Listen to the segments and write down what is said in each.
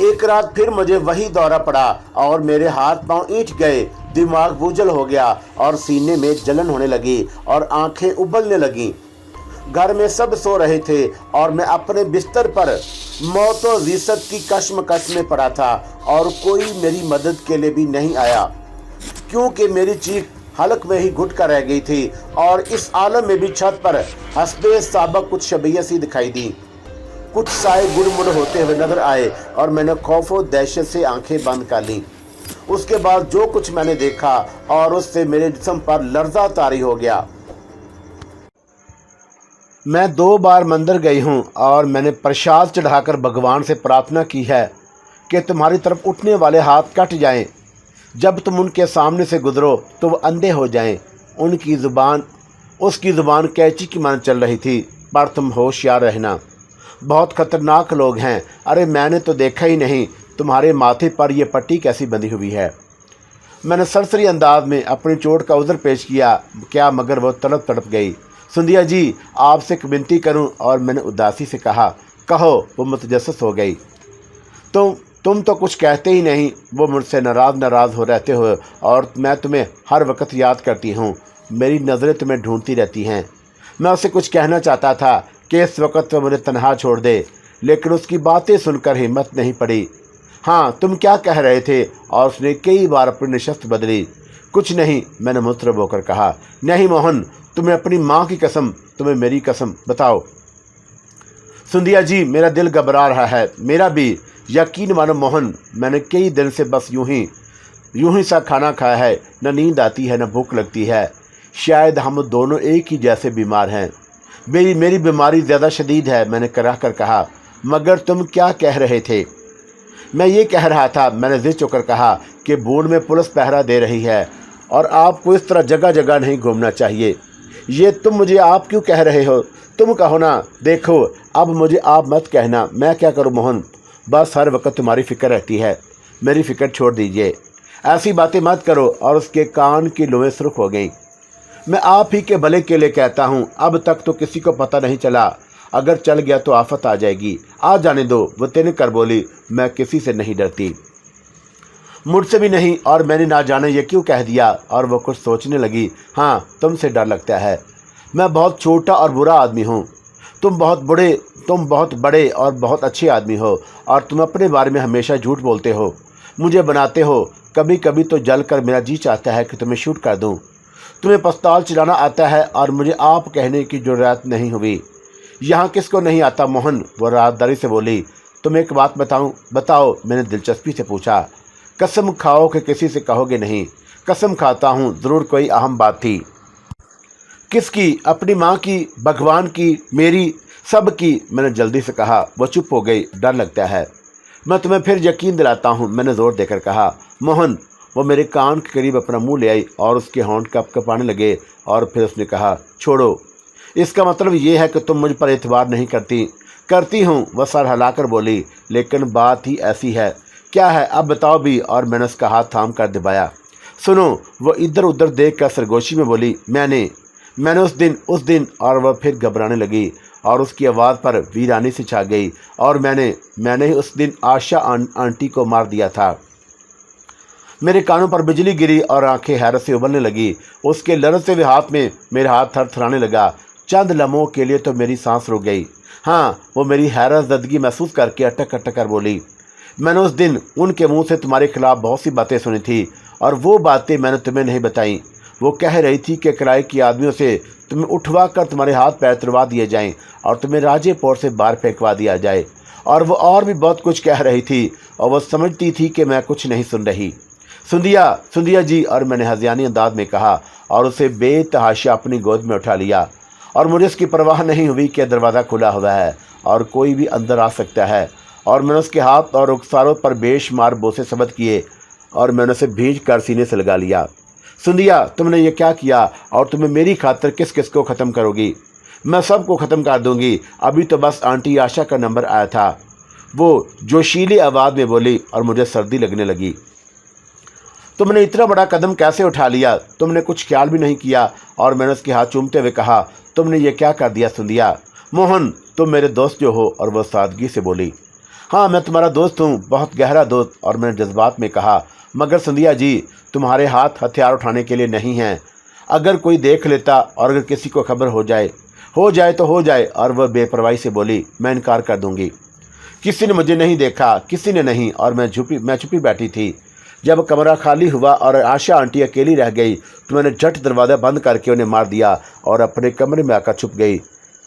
एक रात फिर मुझे वही दौरा पड़ा और मेरे हाथ पांव ईंट गए, दिमाग बोझल हो गया और सीने में जलन होने लगी और आंखें उबलने लगी। घर में सब सो रहे थे और मैं अपने बिस्तर पर मौत और रिसत की कश्मकश में पड़ा था और कोई मेरी मदद के लिए भी नहीं आया, क्योंकि मेरी चीख हलक में ही घुट कर रह गई थी और इस आलम में भी छत पर हस्बे साबक कुछ शबीयत सी दिखाई दी। कुछ साए गुड़मुड़ होते हुए नजर आए और मैंने खौफ और दहशत से आंखें बंद कर ली। उसके बाद जो कुछ मैंने देखा और उससे मेरे जिस्म पर लर्जा तारी हो गया। मैं 2 बार मंदिर गई हूँ और मैंने प्रसाद चढ़ाकर भगवान से प्रार्थना की है कि तुम्हारी तरफ उठने वाले हाथ कट जाएं। जब तुम उनके सामने से गुजरो तो वो अंधे हो जाएं। उसकी ज़ुबान कैंची की मान चल रही थी, पर तुम होशियार रहना, बहुत ख़तरनाक लोग हैं। अरे मैंने तो देखा ही नहीं, तुम्हारे माथे पर यह पट्टी कैसी बंधी हुई है। मैंने सरसरी अंदाज में अपनी चोट का उज़र पेश किया मगर वो तड़प गई। सुंदिया जी, आपसे एक विनती करूं, और मैंने उदासी से कहा। कहो। वो मुतजस्सिस हो गई। तुम तो कुछ कहते ही नहीं। वो मुझसे नाराज़ हो रहते हो और मैं तुम्हें हर वक्त याद करती हूँ। मेरी नज़रें तुम्हें ढूंढती रहती हैं। मैं उससे कुछ कहना चाहता था कि इस वक्त वो मुझे तन्हा छोड़ दे, लेकिन उसकी बातें सुनकर हिम्मत नहीं पड़ी। हाँ, तुम क्या कह रहे थे? और उसने कई बार अपनी नशस्त बदली। कुछ नहीं, मैंने मुतरब होकर कहा। नहीं मोहन, तुम्हें अपनी माँ की कसम, तुम्हें मेरी कसम, बताओ। सुंदिया जी, मेरा दिल घबरा रहा है। मेरा भी। यकीन मानो मोहन, मैंने कई दिन से बस यूं ही सा खाना खाया है। न नींद आती है, न भूख लगती है। शायद हम दोनों एक ही जैसे बीमार हैं। मेरी बीमारी ज़्यादा शदीद है, मैंने कराह कर कहा। मगर तुम क्या कह रहे थे? मैं ये कह रहा था, मैंने जिद चुकर कहा, कि बूढ़ में पुलिस पहरा दे रही है और आपको इस तरह जगह जगह नहीं घूमना चाहिए। ये तुम मुझे आप क्यों कह रहे हो? तुम कहो ना। देखो, अब मुझे आप मत कहना। मैं क्या करूं मोहन? बस हर वक्त तुम्हारी फ़िक्र रहती है। मेरी फ़िक्र छोड़ दीजिए, ऐसी बातें मत करो। और उसके कान की लुएं सुर्ख हो गईं। मैं आप ही के भले के लिए कहता हूँ। अब तक तो किसी को पता नहीं चला, अगर चल गया तो आफत आ जाएगी। आ जाने दो, वो तिन कर बोली। मैं किसी से नहीं डरती, मुझसे भी नहीं। और मैंने ना जाने ये क्यों कह दिया। और वो कुछ सोचने लगी। हाँ, तुमसे डर लगता है। मैं बहुत छोटा और बुरा आदमी हूँ। तुम बहुत बड़े और बहुत अच्छे आदमी हो, और तुम अपने बारे में हमेशा झूठ बोलते हो, मुझे बनाते हो। कभी कभी तो जल कर मेरा जी चाहता है कि तुम्हें शूट कर दूँ। तुम्हें पिस्तौल चलाना आता है और मुझे आप कहने की जरूरत नहीं हुई। यहाँ किसको नहीं आता मोहन? वो राजदारी से बोली। तुम एक बात बताओ। मैंने दिलचस्पी से पूछा। कसम खाओ कि किसी से कहोगे नहीं। कसम खाता हूँ, ज़रूर कोई अहम बात थी। किसकी? अपनी माँ की, भगवान की, मेरी, सब की, मैंने जल्दी से कहा। वो चुप हो गई। डर लगता है। मैं तुम्हें फिर यकीन दिलाता हूँ, मैंने ज़ोर देकर कहा। मोहन। वो मेरे कान के करीब अपना मुंह ले आई और उसके होंठ कँपाने लगे। और फिर उसने कहा, छोड़ो। इसका मतलब ये है कि तुम मुझ पर एतबार नहीं करती? करती हूँ, वह सर हिलाकर बोली। लेकिन बात ही ऐसी है। क्या है? अब बताओ भी। और मैंने उसका हाथ थाम कर दबाया। सुनो। वो इधर उधर देख कर सरगोशी में बोली। मैंने उस दिन। और वह फिर घबराने लगी और उसकी आवाज़ पर वीरानी से छा गई। और मैंने ही उस दिन आशा आंटी को मार दिया था। मेरे कानों पर बिजली गिरी और आंखें हैरत से उबलने लगी। उसके लरज़ते हुए हाथ में मेरा हाथ थरथराने लगा। चंद लम्हों के लिए तो मेरी सांस रुक गई। हाँ, वो मेरी हैरत ज़दगी महसूस करके अटक अटक कर बोली। मैंने उस दिन उनके मुंह से तुम्हारे खिलाफ बहुत सी बातें सुनी थी, और वो बातें मैंने तुम्हें नहीं बताई। वो कह रही थी कि किराए के आदमियों से तुम्हें उठवा कर तुम्हारे हाथ पैर तुड़वा दिए जाएं और तुम्हें राजेपुर से बाहर फेंकवा दिया जाए। और वो और भी बहुत कुछ कह रही थी, और वह समझती थी कि मैं कुछ नहीं सुन रही। सुंदिया जी। और मैंने हज़ियानी अंदाज में कहा और उसे बेतहाशा अपनी गोद में उठा लिया। और मुझे इसकी परवाह नहीं हुई कि दरवाज़ा खुला हुआ है और कोई भी अंदर आ सकता है। और मैंने उसके हाथ और रुखसारों पर बेशुमार बोसे सबद किए और मैंने उसे भींच कर सीने से लगा लिया। सुंदिया, तुमने ये क्या किया? और तुम्हें मेरी खातिर किस किस को ख़त्म करोगी? मैं सबको ख़त्म कर दूंगी। अभी तो बस आंटी आशा का नंबर आया था, वो जोशीली आवाज़ में बोली। और मुझे सर्दी लगने लगी। तुमने इतना बड़ा कदम कैसे उठा लिया? तुमने कुछ ख्याल भी नहीं किया। और मैंने उसके हाथ चूमते हुए कहा, तुमने ये क्या कर दिया सुंदिया? मोहन, तुम मेरे दोस्त जो हो। और वह सादगी से बोली। हाँ, मैं तुम्हारा दोस्त हूँ, बहुत गहरा दोस्त। और मैंने जज्बात में कहा, मगर संध्या जी, तुम्हारे हाथ हथियार उठाने के लिए नहीं हैं। अगर कोई देख लेता और अगर किसी को खबर हो जाए तो हो जाए। और वह बेपरवाही से बोली, मैं इनकार कर दूंगी। किसी ने मुझे नहीं देखा, किसी ने नहीं, और मैं छुपी बैठी थी। जब कमरा खाली हुआ और आशा आंटी अकेली रह गई तो मैंने झट दरवाज़ा बंद करके उन्हें मार दिया और अपने कमरे में आकर छुप गई।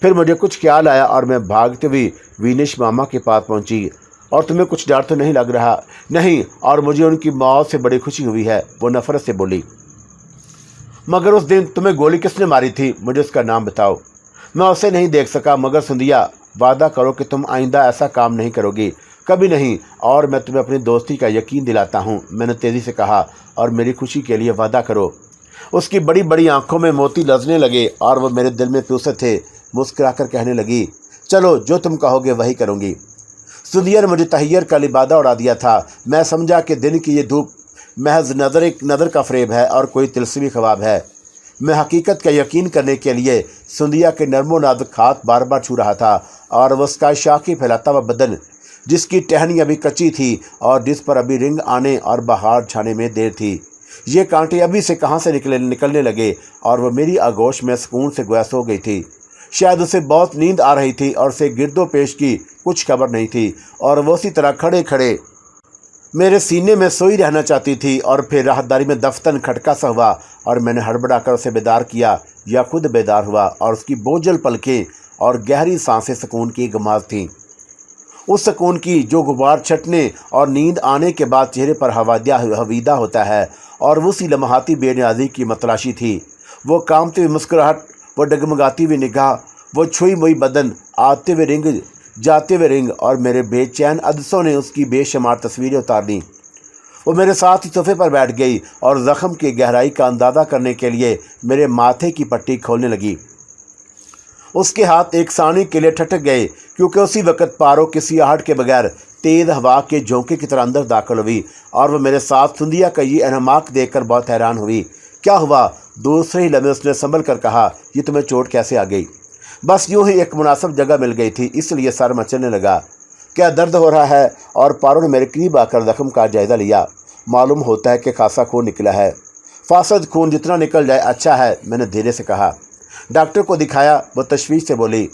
फिर मुझे कुछ ख्याल आया और मैं भागते हुए विनेश मामा के पास पहुंची। और तुम्हें कुछ डर तो नहीं लग रहा? नहीं, और मुझे उनकी मौत से बड़ी खुशी हुई है, वो नफरत से बोली। मगर उस दिन तुम्हें गोली किसने मारी थी? मुझे उसका नाम बताओ। मैं उसे नहीं देख सका, मगर संध्या, वादा करो कि तुम आइंदा ऐसा काम नहीं करोगी, कभी नहीं, और मैं तुम्हें अपनी दोस्ती का यकीन दिलाता हूँ, मैंने तेज़ी से कहा, और मेरी खुशी के लिए वादा करो। उसकी बड़ी बड़ी आंखों में मोती लजने लगे और वह मेरे दिल में प्यूसे थे। मुस्कुराकर कहने लगी, चलो, जो तुम कहोगे वही करूँगी। संध्या ने मुझे तहैयर का लिबादा उड़ा दिया था। मैं समझा कि दिन की ये धूप महज नज़र का फ़रेब है और कोई तिलस्मी ख्वाब है। मैं हकीकत का यकीन करने के लिए संध्या के नरमो नाजुक हाथ बार बार छू रहा था और वह उसका शाखी फैलाता हुआ बदन, जिसकी टहनी अभी कच्ची थी और जिस पर अभी रिंग आने और बहार छाने में देर थी, ये कांटे अभी से कहाँ से निकलने लगे और वह मेरी आगोश में सुकून से गोया सो गई थी। शायद उसे बहुत नींद आ रही थी और उसे गिरदो पेश की कुछ खबर नहीं थी और वो उसी तरह खड़े खड़े मेरे सीने में सोई रहना चाहती थी। और फिर राहतदारी में दफ्तन खटका सा हुआ और मैंने हड़बड़ा कर उसे बेदार किया या खुद बेदार हुआ और उसकी बोझल पलकें और गहरी सांसें सुकून की गमाज थीं। उस सुकून की जो गुबार छटने और नींद आने के बाद चेहरे पर हवीदा होता है, और वो उसी लम्हाती बेनियाजी की मतलाशी थी। वो कामती हुई मुस्कुराहट, वो डगमगाती हुई निगाह, वो छुई मुई बदन, आते हुए रिंग, जाते हुए रिंग, और मेरे बेचैन अदसों ने उसकी बेशुमार तस्वीरें उतार दी। वो मेरे साथ ही सोफे पर बैठ गई और ज़ख्म की गहराई का अंदाज़ा करने के लिए मेरे माथे की पट्टी खोलने लगी। उसके हाथ एक सानी के लिए ठटक गए, क्योंकि उसी वक्त पारो किसी आहट के बगैर तेज़ हवा के झोंके की तरह अंदर दाखिल हुई और वह मेरे साथ संध्या का ये अहमाक देखकर बहुत हैरान हुई। क्या हुआ? दूसरे ही लम्हे उसने संभल कर कहा, ये तुम्हें चोट कैसे आ गई? बस यूं ही एक मुनासिब जगह मिल गई थी, इसलिए सर मचलने लगा। क्या दर्द हो रहा है? और पारो ने मेरे करीब आकर जख्म का जायज़ा लिया। मालूम होता है कि खासा खून निकला है। फासद खून जितना निकल जाए अच्छा है, मैंने धीरे से कहा। डॉक्टर को दिखाया? वो तशवीश से बोली।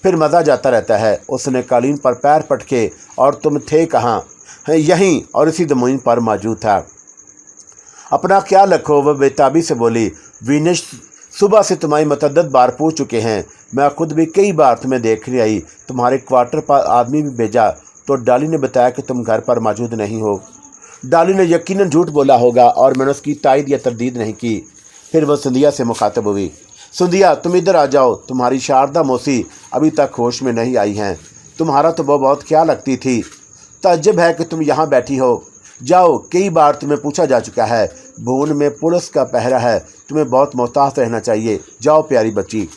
फिर मज़ा जाता रहता है। उसने कालीन पर पैर पटके, और तुम थे कहाँ? यहीं, और इसी ज़मीन पर मौजूद था। अपना ख्याल रखो, वह बेताबी से बोली। विनेश सुबह से तुम्हारी मतअद्दद बार पूछ चुके हैं। मैं खुद भी कई बार तुम्हें देखने आई, तुम्हारे क्वार्टर पर आदमी भी भेजा तो डाली ने बताया कि तुम घर पर मौजूद नहीं हो। डाली ने यकीनन झूठ बोला होगा और मैंने उसकी तायद या तरदीद नहीं की। फिर वह संध्या से मुखातब हुई। संध्या, तुम इधर आ जाओ, तुम्हारी शारदा मौसी अभी तक होश में नहीं आई हैं। तुम्हारा तो वो बहुत ख्याल रखती थी। ताज्जुब है कि तुम यहाँ बैठी हो। जाओ, कई बार तुम्हें पूछा जा चुका है। भवन में पुलिस का पहरा है, तुम्हें बहुत मोहतात रहना चाहिए। जाओ प्यारी बच्ची।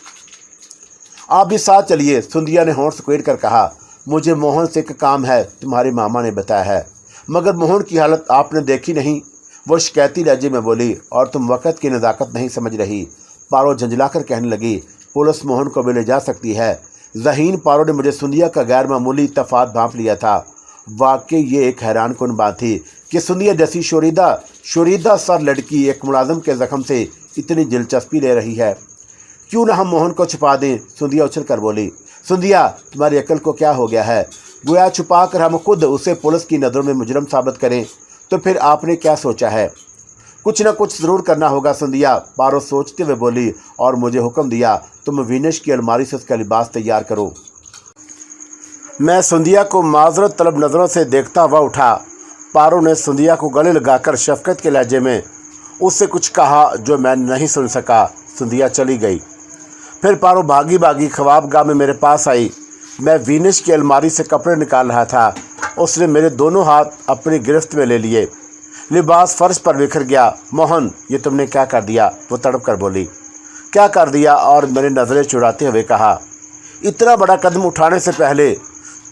आप भी साथ चलिए, संध्या ने होंठ सकेड़ कर कहा। मुझे मोहन से एक काम है, तुम्हारे मामा ने बताया है। मगर मोहन की हालत आपने देखी नहीं? वो शिकायती लहजे में बोली। और तुम वक़्त की नज़ाकत नहीं समझ रही, पारो झंझलाकर कहने लगी। पुलिस मोहन को भी ले जा सकती है। ज़हीन पारो ने मुझे संध्या का गैर मामूली इत्तफाक भांप लिया था। वाकई ये एक हैरान कुन बात थी कि संध्या जैसी शोरीदा सर लड़की एक मुलाजिम के ज़ख्म से इतनी दिलचस्पी ले रही है। क्यों ना हम मोहन को छुपा दें? संध्या उछल कर बोली। संध्या, तुम्हारी अकल को क्या हो गया है? गोया छुपा कर हम खुद उसे पुलिस की नज़रों में मुजरम साबित करें तो फिर आपने क्या सोचा है? कुछ न कुछ ज़रूर करना होगा संध्या, पारो सोचते हुए बोली। और मुझे हुक्म दिया, तुम विनेश की अलमारी से उसका लिबास तैयार करो। मैं संध्या को माजरत तलब नज़रों से देखता हुआ उठा। पारो ने संध्या को गले लगाकर शफकत के लहजे में उससे कुछ कहा जो मैं नहीं सुन सका। संध्या चली गई। फिर पारो भागी भागी ख्वाबगाह में मेरे पास आई। मैं विनेश की अलमारी से कपड़े निकाल रहा था। उसने मेरे दोनों हाथ अपनी गिरफ्त में ले लिए। लिबास फर्श पर बिखर गया। मोहन, ये तुमने क्या कर दिया? वो तड़प कर बोली। क्या कर दिया? और मेरी नज़रें चुराते हुए कहा, इतना बड़ा कदम उठाने से पहले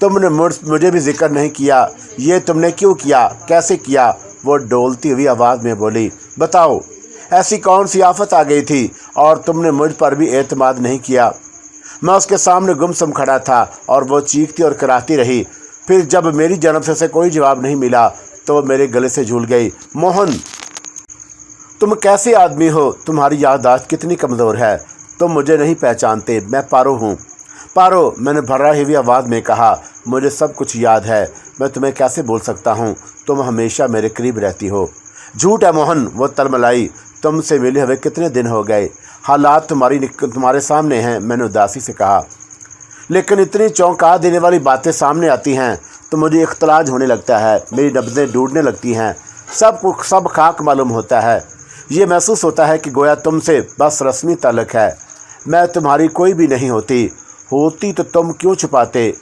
तुमने मुझे भी जिक्र नहीं किया। ये तुमने क्यों किया? कैसे किया? वो डोलती हुई आवाज़ में बोली। बताओ, ऐसी कौन सी आफत आ गई थी और तुमने मुझ पर भी एतमाद नहीं किया? मैं उसके सामने गुमसुम खड़ा था और वो चीखती और कराहती रही। फिर जब मेरी जानब से कोई जवाब नहीं मिला तो वो मेरे गले से झूल गई। मोहन, तुम कैसे आदमी हो? तुम्हारी याददाश्त कितनी कमज़ोर है। तुम मुझे नहीं पहचानते, मैं पारो हूँ। पारो, मैंने भर्राई हुई आवाज़ में कहा, मुझे सब कुछ याद है। मैं तुम्हें कैसे भूल सकता हूँ? तुम हमेशा मेरे करीब रहती हो। झूठ है मोहन, वो तलमलाई। तुमसे मिले हुए कितने दिन हो गए। हालात तुम्हारे सामने हैं, मैंने उदासी से कहा। लेकिन इतनी चौंका देने वाली बातें सामने आती हैं तो मुझे इख्तलाज होने लगता है, मेरी नब्ज़ें डूबने लगती हैं, सब खाक मालूम होता है। ये महसूस होता है कि गोया तुमसे बस रस्मी ताल्लुक़ है। मैं तुम्हारी कोई भी नहीं होती तो तुम क्यों छुपाते?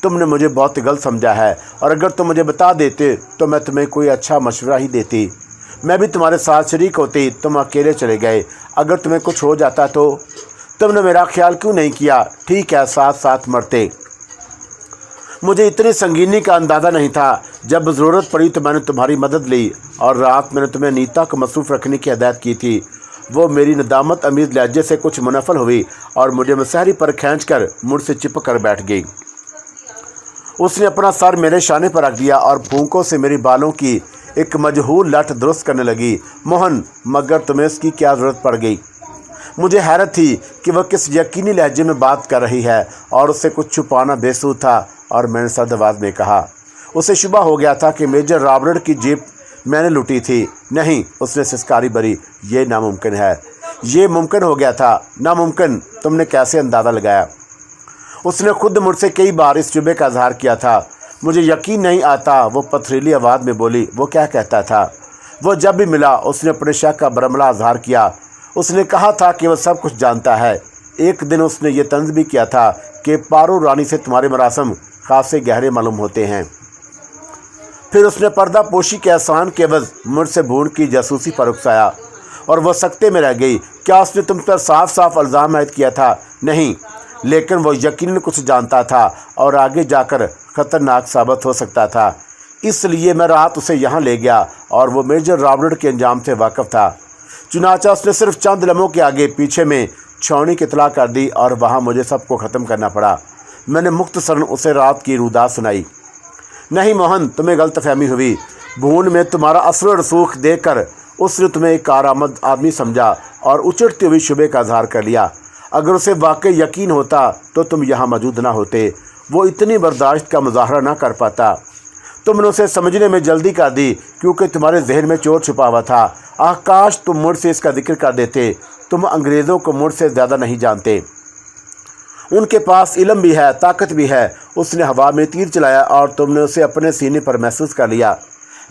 तुमने मुझे बहुत गलत समझा है, और अगर तुम मुझे बता देते तो मैं तुम्हें कोई अच्छा मशवरा ही देती। मैं भी तुम्हारे साथ शरीक होती। तुम अकेले चले गए। अगर तुम्हें कुछ हो जाता तो तुमने मेरा ख्याल क्यों नहीं किया? ठीक है, साथ साथ मरते। मुझे इतनी संगीनी का अंदाज़ा नहीं था। जब ज़रूरत पड़ी तो मैंने तुम्हारी मदद ली, और रात मैंने तुम्हें नीता को मसरूफ़ रखने की हदायत की थी। वो मेरी नदामत अमीज़ लहजे से कुछ मुनफ़ल हुई और मुझे मसहरी पर खींच कर मुझसे चिपक कर बैठ गई। उसने अपना सर मेरे शाने पर रख दिया और फूंकों से मेरी बालों की एक मजहूल लट दुरुस्त करने लगी। मोहन, मगर तुम्हें इसकी क्या ज़रूरत पड़ गई? मुझे हैरत थी कि वह किस यकीनी लहजे में बात कर रही है, और उससे कुछ छुपाना बेसूद था। और मैंने सर्द आवाज़ में कहा, उसे शुबा हो गया था कि मेजर रॉबर्ट की जीप मैंने लूटी थी। नहीं, उसने सिसकारी भरी, ये नामुमकिन है। ये मुमकिन हो गया था। नामुमकिन? तुमने कैसे अंदाज़ा लगाया? उसने खुद मुझसे कई बार इस शुबे का इजहार किया था। मुझे यकीन नहीं आता, वो पथरीली आवाज़ में बोली। वो क्या कहता था? वो जब भी मिला उसने अपने शक का बरमला इजहार किया। उसने कहा था कि वह सब कुछ जानता है। एक दिन उसने ये तंज भी किया था कि पारो रानी से तुम्हारे मरासम खासे गहरे मालूम होते हैं। फिर उसने पर्दा पोशी के एहसान के एवज़ मुझसे भून की जासूसी पर उकसाया, और वह सकते में रह गई। क्या उसने तुम पर साफ साफ इल्ज़ाम आयद किया था? नहीं, लेकिन वो यकीनन कुछ जानता था और आगे जाकर ख़तरनाक साबित हो सकता था। इसलिए मैं रात उसे यहाँ ले गया, और वो मेजर रॉबर्ट के अंजाम से वाकिफ़ था। चुनाचा उसने सिर्फ चंद लम्हों के आगे पीछे में छावनी की इत्तला कर दी, और वहाँ मुझे सबको ख़त्म करना पड़ा। मैंने मुख्तसरन उसे रात की रुदात सुनाई। नहीं मोहन, तुम्हें गलतफहमी हुई। भून में तुम्हारा असर रसूख देखकर उसने तुम्हें एक कारआमद आदमी समझा और उचटती हुई शुबे का इजहार कर लिया। अगर उसे वाकई यकीन होता तो तुम यहाँ मौजूद ना होते। वो इतनी बर्दाश्त का मुजाहरा ना कर पाता। तुमने उसे समझने में जल्दी कर दी क्योंकि तुम्हारे जहन में चोर छुपा हुआ था। काश तुम मुझसे इसका जिक्र कर देते। तुम अंग्रेज़ों को मुझसे ज़्यादा नहीं जानते। उनके पास इल्म भी है, ताकत भी है। उसने हवा में तीर चलाया और तुमने उसे अपने सीने पर महसूस कर लिया।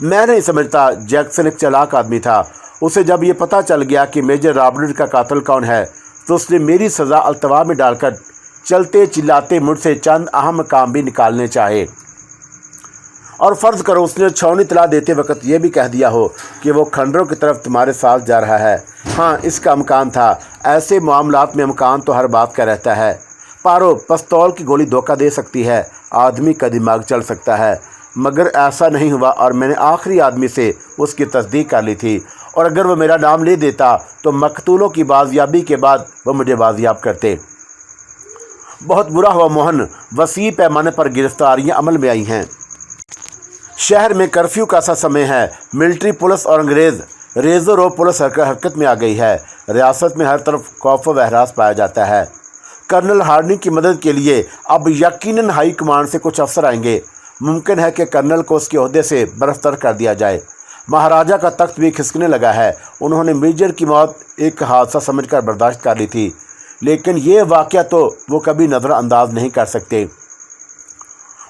मैं नहीं समझता जैक्सन एक चालाक आदमी था। उसे जब ये पता चल गया कि मेजर रॉबर्ट का कातिल कौन है तो उसने मेरी सज़ा अल्तवा में डालकर चलते चिल्लाते मुझसे चंद अहम काम भी निकालने चाहे। और फ़र्ज़ करो उसने छावनी तला देते वक्त यह भी कह दिया हो कि वो खंडरों की तरफ तुम्हारे साथ जा रहा है। हाँ, इसका अमकान था। ऐसे मामलात में अमकान तो हर बात का रहता है। पारो, पिस्तौल की गोली धोखा दे सकती है, आदमी का दिमाग चल सकता है, मगर ऐसा नहीं हुआ। और मैंने आखिरी आदमी से उसकी तस्दीक कर ली थी, और अगर वो मेरा नाम ले देता तो मकतूलों की बाजियाबी के बाद वो मुझे बाजियाब करते। बहुत बुरा हुआ मोहन, वसी पैमाने पर गिरफ्तारियां अमल में आई हैं। शहर में कर्फ्यू का सा समय है। मिलिट्री पुलिस और अंग्रेज़ रेज़ो रो पुलिस हरकत में आ गई है। रियासत में हर तरफ खौफ व हरास पाया जाता है। कर्नल हार्डिंग की मदद के लिए अब यकीनन हाई कमांड से कुछ अफसर आएंगे। मुमकिन है कि कर्नल को उसके ओहदे से बरतर कर दिया जाए। महाराजा का तख्त भी खिसकने लगा है। उन्होंने मेजर की मौत एक हादसा समझकर बर्दाश्त कर ली थी, लेकिन ये वाक़या तो वो कभी नज़रअंदाज नहीं कर सकते।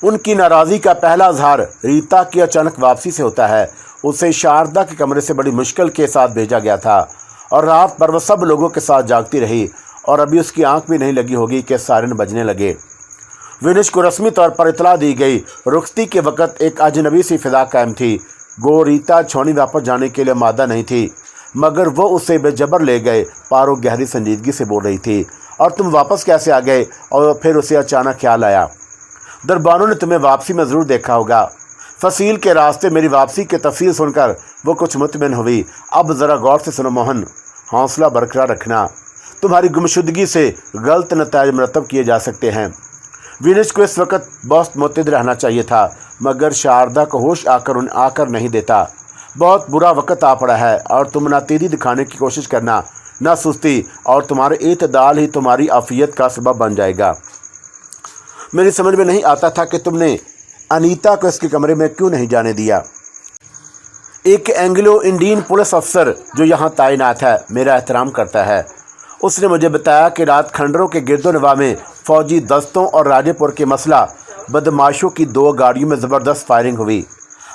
उनकी नाराज़गी का पहला इजहार रीता की अचानक वापसी से होता है। उसे शारदा के कमरे से बड़ी मुश्किल के साथ भेजा गया था, और रात भर वह सब लोगों के साथ जागती रही, और अभी उसकी आंख भी नहीं लगी होगी कि सायरन बजने लगे। विनिश को रस्मी तौर पर इतला दी गई। रुखती के वक़्त एक अजनबी सी फिजा कायम थी। गो रीता छावनी वापस जाने के लिए मादा नहीं थी, मगर वो उसे बेजबर ले गए। पारो गहरी संजीदगी से बोल रही थी, और तुम वापस कैसे आ गए? और फिर उसे अचानक ख्याल आया, दरबानों ने तुम्हें वापसी में ज़रूर देखा होगा। फसील के रास्ते मेरी वापसी की तफसील सुनकर वो कुछ मुतमिन हुई। अब ज़रा गौर से सुनो मोहन, हौसला बरकरार रखना। तुम्हारी गुमशुदगी से गलत नतायज मरतब किए जा सकते हैं। विनेश को इस वक्त बहुत मुतद रहना चाहिए था, मगर शारदा को होश आकर नहीं देता। बहुत बुरा वक्त आ पड़ा है और तुम ना तेजी दिखाने की कोशिश करना, ना सुस्ती, और तुम्हारे इत्दाल ही तुम्हारी आफियत का सबब बन जाएगा। मेरी समझ में नहीं आता था कि तुमने अनीता को इसके कमरे में क्यों नहीं जाने दिया। एक एंग्लो इंडियन पुलिस अफसर जो यहाँ तैनात है मेरा एहतराम करता है। उसने मुझे बताया कि रात खंडरों के गिरदोनवा में फौजी दस्तों और राजेपुर के मसला बदमाशों की 2 गाड़ियों में ज़बरदस्त फायरिंग हुई।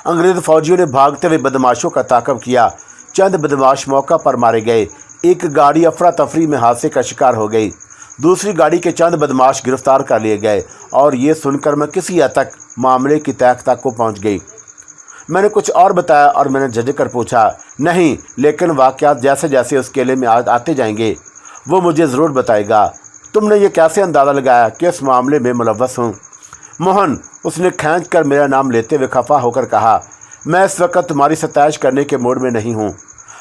अंग्रेज़ फौजियों ने भागते हुए बदमाशों का ताक़ब किया। चंद बदमाश मौका पर मारे गए। एक गाड़ी अफरा तफरी में हादसे का शिकार हो गई। दूसरी गाड़ी के चंद बदमाश गिरफ्तार कर लिए गए और ये सुनकर मैं किसी हद तक मामले की तह तक को पहुँच गई। मैंने कुछ और बताया और मैंने झिझक कर पूछा, नहीं, लेकिन वाक़यात जैसे जैसे उस किले में आते जाएंगे वो मुझे ज़रूर बताएगा। तुमने ये कैसे अंदाज़ा लगाया कि इस मामले में मुलव्वस हूँ? मोहन, उसने खींच कर मेरा नाम लेते हुए खफा होकर कहा, मैं इस वक्त तुम्हारी सताइश करने के मूड में नहीं हूँ।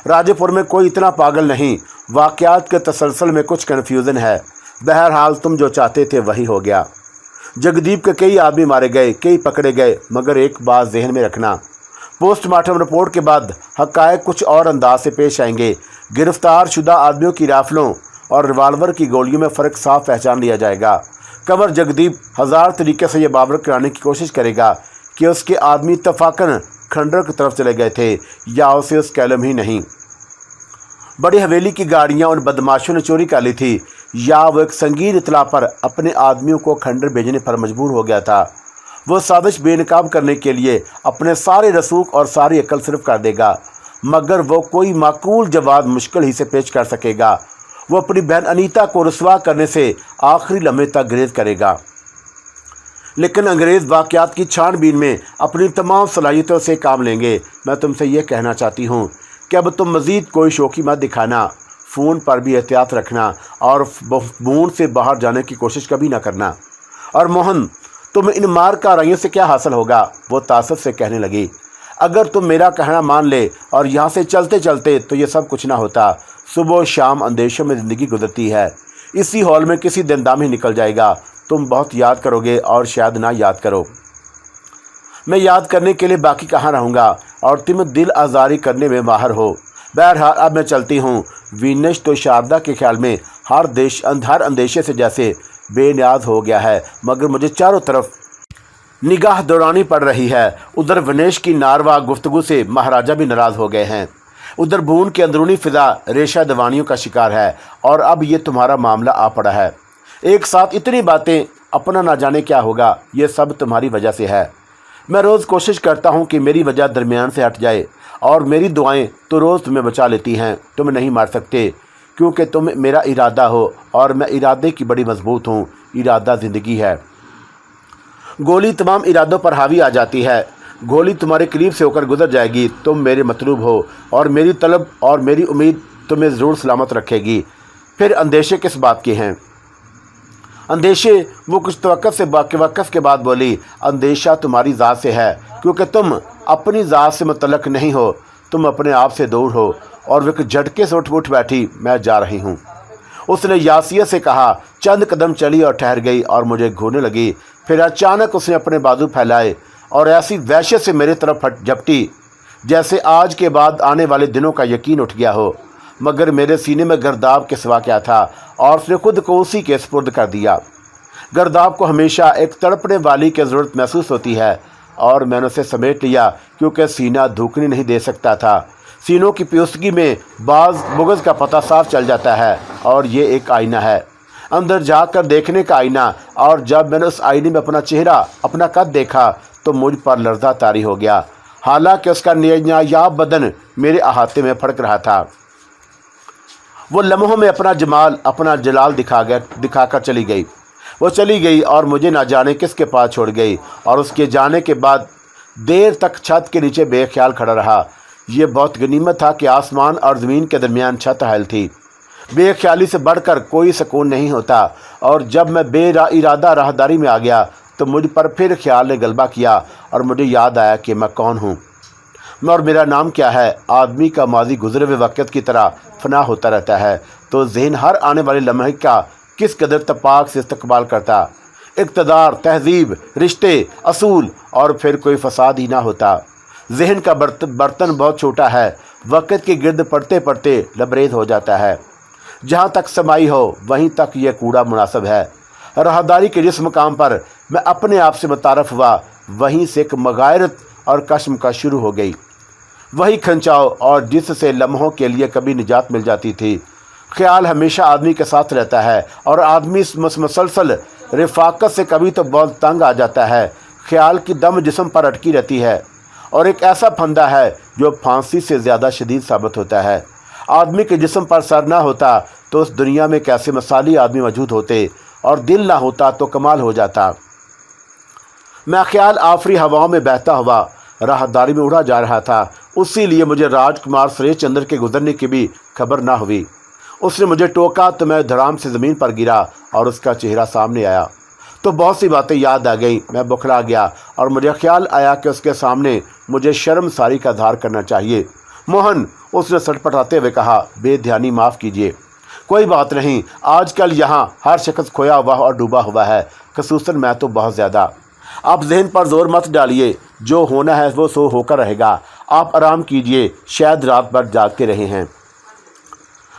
राजेपुर में कोई इतना पागल नहीं। वाक़यात के तसलसल में कुछ कन्फ्यूज़न है। बहरहाल तुम जो चाहते थे वही हो गया। जगदीप के कई आदमी मारे गए, कई पकड़े गए, मगर एक बात जहन में रखना, पोस्टमार्टम रिपोर्ट के बाद हक़ायक़ कुछ और अंदाज से पेश आएंगे। गिरफ्तार शुदा आदमियों की राइफलों और रिवाल्वर की गोलियों में फ़र्क साफ पहचान लिया जाएगा। कंवर जगदीप 1000 तरीके से यह बावर कराने की कोशिश करेगा कि उसके आदमी इत्तफाकन खंडर की तरफ चले गए थे या उसे उस कैलम ही नहीं। बड़ी हवेली की गाड़ियां उन बदमाशों ने चोरी कर ली थी, या वो एक संगीन इतला पर अपने आदमियों को खंडर भेजने पर मजबूर हो गया था। वो साजिश बेनकाब करने के लिए अपने सारे रसूख और सारी अकल सिर्फ कर देगा, मगर वो कोई माकूल जवाब मुश्किल ही से पेश कर सकेगा। वो अपनी बहन अनीता को रुसवा करने से आखिरी लम्हे तक ग्रेज करेगा। लेकिन अंग्रेज़ वाक़यात की छानबीन में अपनी तमाम सलाहियतों से काम लेंगे। मैं तुमसे ये कहना चाहती हूँ कि अब तुम मज़ीद कोई शौकी मत दिखाना, फ़ोन पर भी एहतियात रखना और बूंद से बाहर जाने की कोशिश कभी ना करना। और मोहन, तुम्हें इन मार काराइयों से क्या हासिल होगा? वो तासुब से कहने लगी, अगर तुम मेरा कहना मान ले और यहाँ से चलते चलते तो ये सब कुछ ना होता। सुबह शाम अंदेशों में ज़िंदगी गुजरती है। इसी हॉल में किसी दिन दाम ही निकल जाएगा। तुम बहुत याद करोगे और शायद ना याद करो। मैं याद करने के लिए बाकी कहाँ रहूँगा और तुम दिल आज़ारी करने में माहिर हो। बहरहाल अब मैं चलती हूँ। विनेश तो शारदा के ख्याल में हर अंदेशे से जैसे बेनियाज हो गया है, मगर मुझे चारों तरफ निगाह दौड़ानी पड़ रही है। उधर विनेश की नारवा गुफ्तगू से महाराजा भी नाराज़ हो गए हैं। उधर भून की अंदरूनी फ़िज़ा रेशा दवानियों का शिकार है और अब ये तुम्हारा मामला आ पड़ा है। एक साथ इतनी बातें, अपना ना जाने क्या होगा। ये सब तुम्हारी वजह से है। मैं रोज़ कोशिश करता हूँ कि मेरी वजह दरमियान से हट जाए और मेरी दुआएं तो रोज़ तुम्हें बचा लेती हैं। तुम नहीं मार सकते क्योंकि तुम मेरा इरादा हो और मैं इरादे की बड़ी मजबूत हूँ। इरादा ज़िंदगी है। गोली तमाम इरादों पर हावी आ जाती है। गोली तुम्हारे करीब से होकर गुजर जाएगी। तुम मेरे मतलूब हो और मेरी तलब और मेरी उम्मीद तुम्हें ज़रूर सलामत रखेगी। फिर अंदेशे किस बात के हैं? अंदेशे, वो कुछ वक़्फ़ के बाद बोली, अंदेशा तुम्हारी ज़ात से है क्योंकि तुम अपनी ज़ात से मुतल्लक़ नहीं हो। तुम अपने आप से दूर हो। और वह झटके से उठ बैठी, मैं जा रही हूँ। उसने यासियत से कहा। चंद कदम चली और ठहर गई और मुझे घूरने लगी। फिर अचानक उसने अपने बाजू फैलाए और ऐसी वहशत से मेरी तरफ झपटी जैसे आज के बाद आने वाले दिनों का यकीन उठ गया हो। मगर मेरे सीने में गर्दाब के सिवा क्या था, और उसने खुद को उसी के सुपुर्द कर दिया। गर्दाब को हमेशा एक तड़पने वाली की ज़रूरत महसूस होती है और मैंने उसे समेट लिया क्योंकि सीना धुकनी नहीं दे सकता था। सीनों की प्योसगी में बाज़ बुग़्ज़ का पता साफ चल जाता है और ये एक आईना है, अंदर जाकर देखने का आईना। और जब मैंने उस आईने में अपना चेहरा, अपना कद देखा तो मुझ पर लर्ज़ा तारी हो गया, हालांकि उसका नायाब बदन मेरे अहाते में फड़क रहा था। वो लम्हों में अपना जमाल, अपना जलाल दिखाकर चली गई। वो चली गई और मुझे ना जाने किसके पास छोड़ गई और उसके जाने के बाद देर तक छत के नीचे बेख्याल खड़ा रहा। ये बहुत गनीमत था कि आसमान और ज़मीन के दरमियान छत हायल थी। बेख्याली से बढ़कर कोई सुकून नहीं होता। और जब मैं इरादा राहदारी में आ गया तो मुझ पर फिर ख्याल ने गलबा किया और मुझे याद आया कि मैं कौन हूँ, मैं और मेरा नाम क्या है। आदमी का माजी गुजरे हुए वक़्त की तरह फना होता रहता है तो जहन हर आने वाले लम्हे का किस कदर तपाक से इस्तकबाल करता। इक़्तिदार, तहजीब, रिश्ते, असूल और फिर कोई फसाद ही ना होता। जहन का बर्तन बहुत छोटा है, वक़्त के गिर्द पड़ते पड़ते लबरेज हो जाता है। जहाँ तक समाई हो वहीं तक यह कूड़ा मुनासिब है। राहदारी के जिस मकाम पर मैं अपने आप से मुतारफ़ हुआ, वहीं से एक मगायरत और कश्मकश शुरू हो गई। वही खंचाव और जिससे लम्हों के लिए कभी निजात मिल जाती थी। ख्याल हमेशा आदमी के साथ रहता है और आदमी मुसलसल रिफाकत से कभी तो बहुत तंग आ जाता है। ख्याल की दम जिस्म पर अटकी रहती है और एक ऐसा फंदा है जो फांसी से ज़्यादा शदीद साबित होता है। आदमी के जिस्म पर सर ना होता तो उस दुनिया में कैसे मिसाली आदमी मौजूद होते, और दिल ना होता तो कमाल हो जाता। मैं ख्याल आफरी हवाओं में बहता हुआ राहदारी में उड़ा जा रहा था। उसी लिए मुझे राजकुमार सुरेश चंद्र के गुजरने की भी खबर ना हुई। उसने मुझे टोका तो मैं धड़ाम से ज़मीन पर गिरा और उसका चेहरा सामने आया तो बहुत सी बातें याद आ गई। मैं बुखला गया और मुझे ख्याल आया कि उसके सामने मुझे शर्मसारी का इज़हार करना चाहिए। मोहन, उसने सटपटाते हुए कहा, बेध्यानी माफ़ कीजिए। कोई बात नहीं, आजकल यहाँ हर शख्स खोया हुआ और डूबा हुआ है, खसूसन मैं तो बहुत ज़्यादा। आप जहन पर जोर मत डालिए, जो होना है वो सो होकर रहेगा। आप आराम कीजिए, शायद रात भर जागते रहे हैं।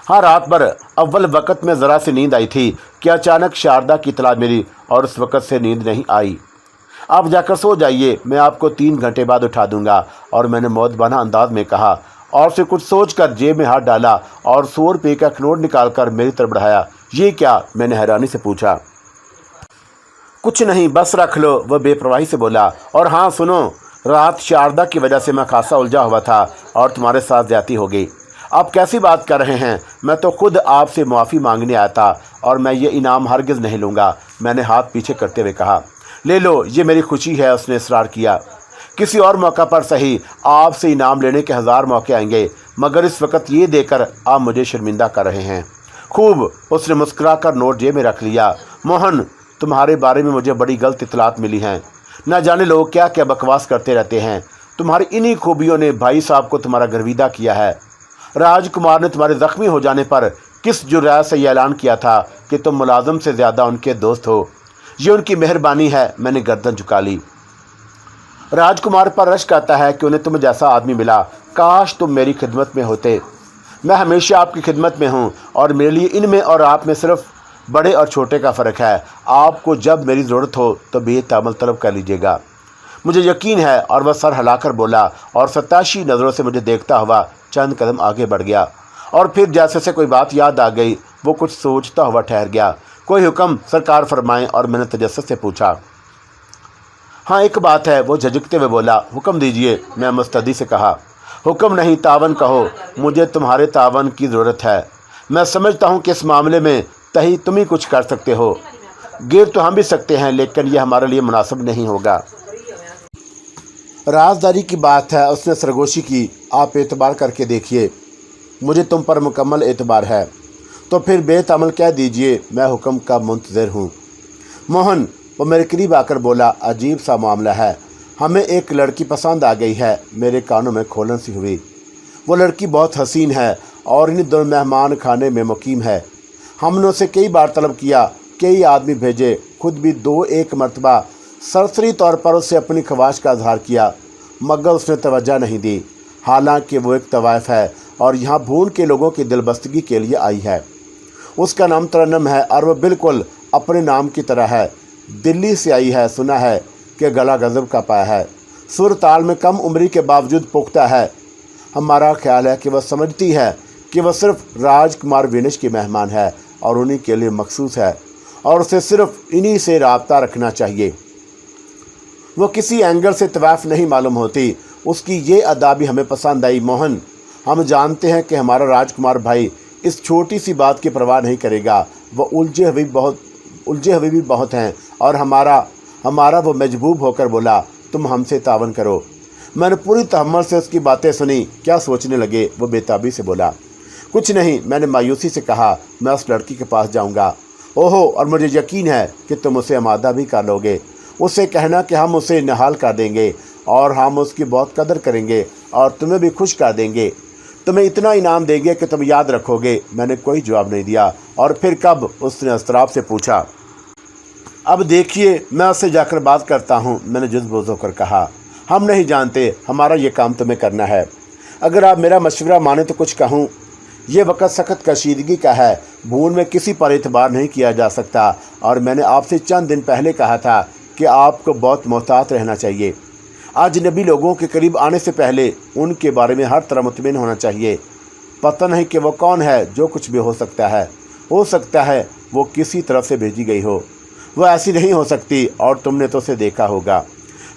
हाँ, रात भर अव्वल वक़्त में ज़रा सी नींद आई थी कि अचानक शारदा की इत्तला मिली और उस वक़्त से नींद नहीं आई। आप जाकर सो जाइए, मैं आपको 3 घंटे बाद उठा दूंगा। और मैंने मौतबाना अंदाज में कहा और फिर कुछ सोचकर जेब में हाथ डाला और 100 रुपये का एक नोट निकालकर मेरी तरफ बढ़ाया। ये क्या? मैंने हैरानी से पूछा। कुछ नहीं, बस रख लो, वह बेपरवाही से बोला। और हाँ सुनो, रात शारदा की वजह से मैं खासा उलझा हुआ था और तुम्हारे साथ ज्यादती हो गई। आप कैसी बात कर रहे हैं? मैं तो खुद आपसे माफ़ी मांगने आया था और मैं ये इनाम हरगिज़ नहीं लूँगा। मैंने हाथ पीछे करते हुए कहा। ले लो, ये मेरी खुशी है, उसने इसरार किया। किसी और मौका पर सही, आपसे इनाम लेने के 1000 मौके आएंगे, मगर इस वक्त ये देकर आप मुझे शर्मिंदा कर रहे हैं। खूब, उसने मुस्कुरा कर नोट जेब में रख लिया। मोहन, तुम्हारे बारे में मुझे बड़ी गलत इत्तलात मिली हैं। न जाने लोग क्या क्या बकवास करते रहते हैं। तुम्हारी इन्हीं खूबियों ने भाई साहब को तुम्हारा गर्विदा किया है। राजकुमार ने तुम्हारे ज़ख्मी हो जाने पर किस जुर्रात से यह ऐलान किया था कि तुम मुलाजिम से ज़्यादा उनके दोस्त हो। ये उनकी मेहरबानी है। मैंने गर्दन झुका ली। राजकुमार पर रश्क आता है कि उन्हें तुम जैसा आदमी मिला। काश तुम मेरी खिदमत में होते। मैं हमेशा आपकी खिदमत में हूँ और मेरे लिए इनमें और आप में सिर्फ बड़े और छोटे का फ़र्क है। आपको जब मेरी ज़रूरत हो तो बेतामल तलब कर लीजिएगा। मुझे यकीन है। और वह सर हिलाकर बोला और सताशी नज़रों से मुझे देखता हुआ चंद कदम आगे बढ़ गया। और फिर जैसे से कोई बात याद आ गई, वो कुछ सोचता हुआ ठहर गया। कोई हुक्म सरकार फरमाएं। और मैंने तजस्सुस से पूछा। हाँ, एक बात है, वो झिझकते हुए बोला। हुक्म दीजिए। मैं मुस्तैदी से कहा। हुक्म नहीं, तावन कहो। मुझे तुम्हारे तावन की ज़रूरत है। मैं समझता हूँ कि इस मामले में तुम ही कुछ कर सकते हो। गिर तो हम भी सकते हैं, लेकिन यह हमारे लिए मुनासिब नहीं होगा। राजदारी की बात है, उसने सरगोशी की। आप एतबार करके देखिए, मुझे तुम पर मुकम्मल एतबार है। तो फिर बेतामल कह दीजिए, मैं हुक्म का मुंतज़िर हूँ। मोहन, वो मेरे करीब आकर बोला, अजीब सा मामला है। हमें एक लड़की पसंद आ गई है। मेरे कानों में खोलन सी हुई। वो लड़की बहुत हसीन है और इन दोनों मेहमान खाने में मुकीम है। हमने उसे कई बार तलब किया, कई आदमी भेजे, खुद भी 2-1 मरतबा सरसरी तौर पर उससे अपनी ख्वाहिश का इजहार किया, मगर उसने तवज्जो नहीं दी। हालांकि वो एक तवाइफ है और यहाँ भून के लोगों की दिलबस्तगी के लिए आई है। उसका नाम तरन्नुम है और वह बिल्कुल अपने नाम की तरह है। दिल्ली से आई है। सुना है कि गला गज़ब का पाया है। सुर ताल में कम उम्री के बावजूद पुख्ता है। हमारा ख्याल है कि वह समझती है कि वह सिर्फ राजकुमार विनिश की मेहमान है और उन्हीं के लिए मखसूस है और उसे सिर्फ इन्हीं से राब्ता रखना चाहिए। वो किसी एंगल से तवाफ नहीं मालूम होती। उसकी ये अदा भी हमें पसंद आई। मोहन, हम जानते हैं कि हमारा राजकुमार भाई इस छोटी सी बात की परवाह नहीं करेगा। वह उलझे हुए भी बहुत हैं और हमारा वो मजबूब होकर बोला, तुम हमसे तावन करो। मैंने पूरी तहम्मुल से उसकी बातें सुनी। क्या सोचने लगे? वो बेताबी से बोला। कुछ नहीं, मैंने मायूसी से कहा। मैं उस लड़की के पास जाऊंगा। ओहो, और मुझे यकीन है कि तुम उसे आमादा भी कर लोगे। उससे कहना कि हम उसे निहाल कर देंगे और हम उसकी बहुत कदर करेंगे और तुम्हें भी खुश कर देंगे। तुम्हें इतना इनाम देंगे कि तुम याद रखोगे। मैंने कोई जवाब नहीं दिया। और फिर कब? उसने अस्तराब से पूछा। اب دیکھیے میں اس سے جا کر بات کرتا ہوں، میں نے جذب ہو کر کہا۔ ہم نہیں جانتے، ہمارا یہ کام تمہیں کرنا ہے۔ اگر آپ میرا مشورہ مانیں تو کچھ کہوں۔ یہ وقت سخت کشیدگی کا ہے، بھون میں کسی پر اعتبار نہیں کیا جا سکتا، اور میں نے آپ سے چند دن پہلے کہا تھا کہ آپ کو بہت محتاط رہنا چاہیے۔ اجنبی لوگوں کے قریب آنے سے پہلے ان کے بارے میں ہر طرح مطمئن ہونا چاہیے۔ پتہ نہیں کہ وہ کون ہے، جو کچھ بھی ہو سکتا ہے وہ کسی طرف سے بھیجی گئی ہو۔ وہ ایسی نہیں ہو سکتی، اور تم نے تو اسے دیکھا ہوگا۔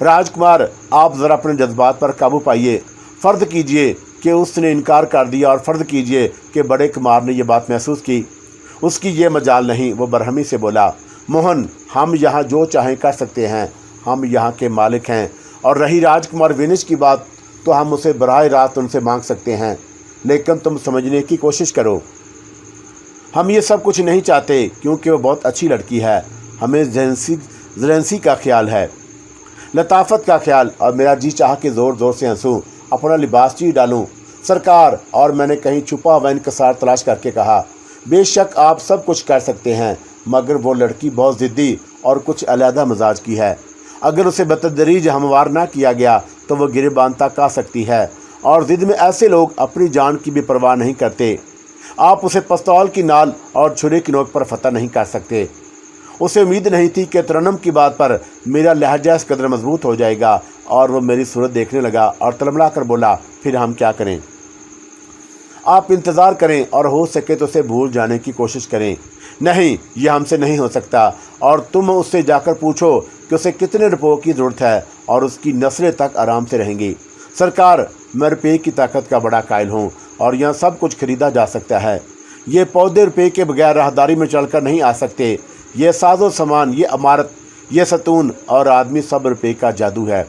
راجکمار، آپ ذرا اپنے جذبات پر قابو پائیے۔ فرض کیجئے کہ اس نے انکار کر دیا، اور فرض کیجئے کہ بڑے کمار نے یہ بات محسوس کی۔ اس کی یہ مجال نہیں۔ وہ برہمی سے بولا، موہن، ہم یہاں جو چاہیں کر سکتے ہیں، ہم یہاں کے مالک ہیں، اور رہی راجکمار وینش کی بات تو ہم اسے براہ راست ان سے مانگ سکتے ہیں، لیکن تم سمجھنے کی کوشش کرو۔ ہم یہ سب کچھ نہیں چاہتے، کیونکہ وہ بہت اچھی لڑکی ہے۔ ہمیں زیلنسی کا خیال ہے، لطافت کا خیال، اور میرا جی چاہا کہ زور زور سے ہنسوں، اپنا لباس چیر ڈالوں۔ سرکار، اور میں نے کہیں چھپا ہوا انکسار تلاش کر کے کہا، بے شک آپ سب کچھ کر سکتے ہیں، مگر وہ لڑکی بہت ضدی اور کچھ علیحدہ مزاج کی ہے۔ اگر اسے بتدریج ہموار نہ کیا گیا تو وہ گریباں تک آ سکتی ہے، اور ضد میں ایسے لوگ اپنی جان کی بھی پرواہ نہیں کرتے۔ آپ اسے پستول کی نال اور چھری کی نوک پر فتح نہیں کر سکتے۔ اسے امید نہیں تھی کہ ترنم کی بات پر میرا لہجہ اس قدر مضبوط ہو جائے گا، اور وہ میری صورت دیکھنے لگا اور تلملا کر بولا، پھر ہم کیا کریں؟ آپ انتظار کریں، اور ہو سکے تو اسے بھول جانے کی کوشش کریں۔ نہیں، یہ ہم سے نہیں ہو سکتا، اور تم اس سے جا کر پوچھو کہ اسے کتنے روپوں کی ضرورت ہے، اور اس کی نسلیں تک آرام سے رہیں گی۔ سرکار، میں روپے کی طاقت کا بڑا قائل ہوں، اور یہاں سب کچھ خریدا جا سکتا ہے۔ یہ پودے روپے کے بغیر راہداری میں چل کر نہیں آ سکتے۔ یہ ساز و سامان، یہ عمارت، یہ ستون اور آدمی، سب روپے کا جادو ہے۔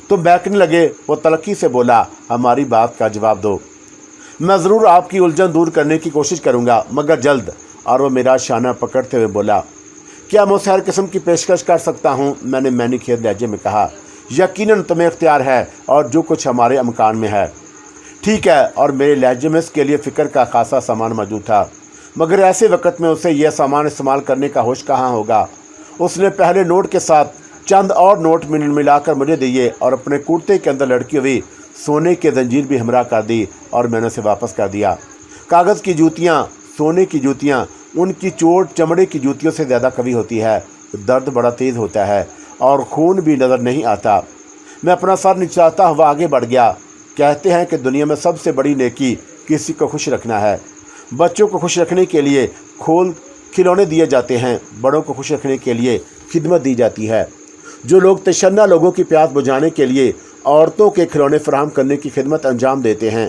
تم بہکنے لگے۔ وہ تلخی سے بولا، ہماری بات کا جواب دو۔ میں ضرور آپ کی الجھن دور کرنے کی کوشش کروں گا، مگر جلد۔ اور وہ میرا شانہ پکڑتے ہوئے بولا، کیا میں اسے ہر قسم کی پیشکش کر سکتا ہوں؟ میں نے معنی خیز لہجے میں کہا، یقیناً تمہیں اختیار ہے، اور جو کچھ ہمارے امکان میں ہے۔ ٹھیک ہے، اور میرے لہجے میں اس کے لیے فکر کا خاصا سامان موجود تھا، مگر ایسے وقت میں اسے یہ سامان استعمال کرنے کا ہوش کہاں ہوگا؟ اس نے پہلے نوٹ کے ساتھ چند اور نوٹ ملا کر مجھے دیے، اور اپنے کرتے کے اندر لڑکی ہوئی سونے کی زنجیر بھی ہمراہ کر دی، اور میں نے اسے واپس کر دیا۔ کاغذ کی جوتیاں، سونے کی جوتیاں، ان کی چوٹ چمڑے کی جوتیوں سے زیادہ قوی ہوتی ہے، درد بڑا تیز ہوتا ہے، اور خون بھی نظر نہیں آتا۔ میں اپنا سر نچلاتا ہوا آگے بڑھ گیا۔ کہتے ہیں کہ دنیا میں سب سے بڑی نیکی کسی کو خوش رکھنا ہے۔ بچوں کو خوش رکھنے کے لیے کھلونے دیے جاتے ہیں، بڑوں کو خوش رکھنے کے لیے خدمت دی جاتی ہے۔ جو لوگ تشنہ لوگوں کی پیاس بجھانے کے لیے عورتوں کے کھلونے فراہم کرنے کی خدمت انجام دیتے ہیں،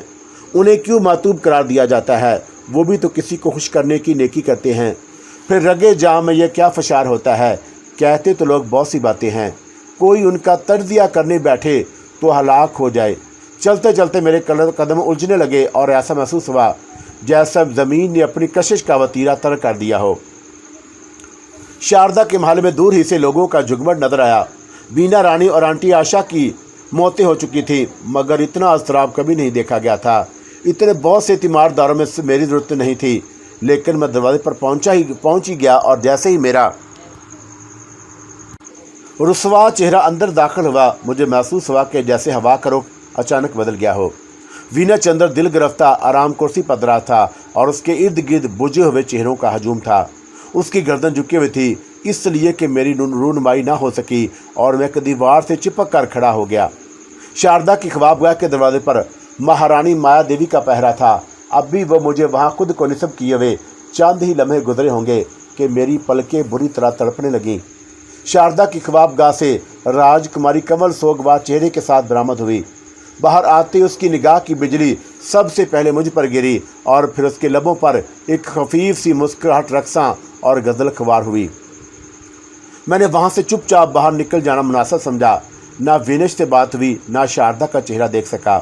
انہیں کیوں معتوب قرار دیا جاتا ہے؟ وہ بھی تو کسی کو خوش کرنے کی نیکی کرتے ہیں۔ پھر رگے جام میں یہ کیا فشار ہوتا ہے؟ کہتے تو لوگ بہت سی باتیں ہیں، کوئی ان کا تجزیہ کرنے بیٹھے تو ہلاک ہو جائے۔ چلتے چلتے میرے قدم الجھنے لگے، اور ایسا محسوس ہوا جیسا زمین نے اپنی کشش کا وتیرہ ترک کر دیا ہو۔ شاردا کے محل میں دور ہی سے لوگوں کا جھگمٹ نظر آیا۔ بینا رانی اور آنٹی آشا کی موتیں ہو چکی تھیں، مگر اتنا اضطراب کبھی نہیں دیکھا گیا تھا۔ اتنے بہت سے تیمارداروں میں سے میری ضرورت نہیں تھی، لیکن میں دروازے پر پہنچ ہی گیا، اور جیسے ہی میرا رسوا چہرہ اندر داخل ہوا، مجھے محسوس ہوا کہ جیسے ہوا کا رخ اچانک بدل گیا ہو۔ وینا چندر دل گرفتہ آرام کرسی پر رہا تھا، اور اس کے ارد گرد بجھے ہوئے چہروں کا ہجوم تھا۔ اس کی گردن جھکی ہوئی تھی، اس لیے کہ میری رونمائی نہ ہو سکی، اور میں ایک دیوار سے چپک کر کھڑا ہو گیا۔ شاردا کی خوابگاہ کے دروازے پر مہارانی مایا دیوی کا پہرا تھا۔ اب بھی وہ مجھے وہاں خود کو نصب کیے ہوئے چند ہی لمحے گزرے ہوں گے کہ میری پلکیں بری طرح تڑپنے لگیں۔ شاردا کی خوابگاہ سے راجکماری کمل سوگوار چہرے کے ساتھ برآمد ہوئی۔ باہر آتے اس کی نگاہ کی بجلی سب سے پہلے مجھ پر گری، اور پھر اس کے لبوں پر ایک خفیف سی مسکراہٹ رقصاں اور غزل خوار ہوئی۔ میں نے وہاں سے چپ چاپ باہر نکل جانا مناسب سمجھا۔ نہ وینش سے بات ہوئی، نہ شاردا کا چہرہ دیکھ سکا۔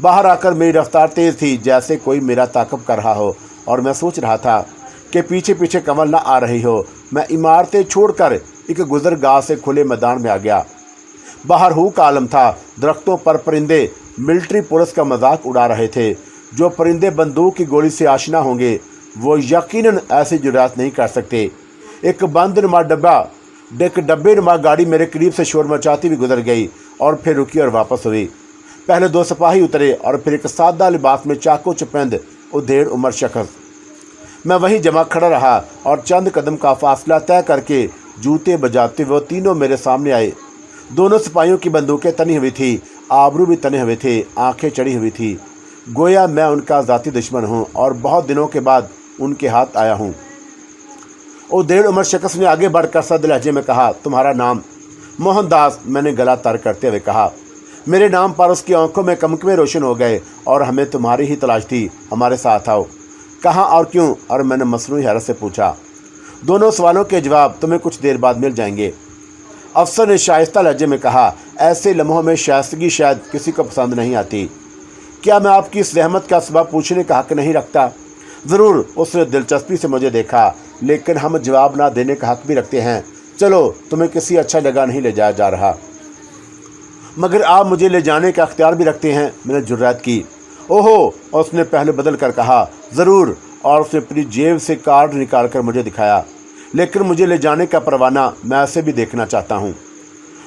باہر آ کر میری رفتار تیز تھی، جیسے کوئی میرا تعاقب کر رہا ہو، اور میں سوچ رہا تھا کہ پیچھے پیچھے کمل نہ آ رہی ہو۔ میں عمارتیں چھوڑ کر ایک گزرگاہ سے کھلے میدان میں آ گیا۔ باہر ہو کا عالم تھا۔ درختوں پر پرندے ملٹری پولیس کا مذاق اڑا رہے تھے۔ جو پرندے بندوق کی گولی سے آشنا ہوں گے، وہ یقیناً ایسی جرات نہیں کر سکتے۔ ایک بند نما ڈبہ डब्बे नुमा गाड़ी मेरे करीब से शोर मचाती हुई गुजर गई और फिर रुकी और वापस हुई। पहले 2 सिपाही उतरे और फिर एक सादा लिबास में चाको चुपंद उधेड़ उम्र शख्स। मैं वहीं जमा खड़ा रहा और चंद कदम का फासला तय करके जूते बजाते वो तीनों मेरे सामने आए। दोनों सिपाहियों की बंदूकें तनी हुई थी, आबरू भी तने हुए थे, आंखें चढ़ी हुई थी, गोया मैं उनका ज़ाती दुश्मन हूँ और बहुत दिनों के बाद उनके हाथ आया हूँ। उधेड़ उम्र शख्स ने आगे बढ़कर सद लहजे में कहा, तुम्हारा नाम? मोहनदास, मैंने गला तर करते हुए कहा। मेरे नाम पर उसकी आंखों में कमकमे रोशन हो गए। और हमें तुम्हारी ही तलाश थी, हमारे साथ आओ। कहाँ और क्यों? और मैंने मसनूई हैरत से पूछा। दोनों सवालों के जवाब तुम्हें कुछ देर बाद मिल जाएंगे, अफसर ने शाइस्ता लहजे में कहा। ऐसे लम्हों में शाइस्तगी शायद किसी को पसंद नहीं आती। क्या मैं आपकी इस रहमत का सबब पूछने का हक नहीं रखता? ज़रूर। उसने दिलचस्पी से मुझे देखा। लेकिन हम जवाब ना देने का हक भी रखते हैं। चलो, तुम्हें किसी अच्छा जगह नहीं ले जाया जा रहा, मगर आप मुझे ले जाने का अख्तियार भी रखते हैं, मैंने जुर्रत की। ओहो, उसने पहले बदल कर कहा। ज़रूर। और उसने अपनी जेब से कार्ड निकाल कर मुझे दिखाया। लेकिन मुझे ले जाने का परवाना मैं ऐसे भी देखना चाहता हूँ।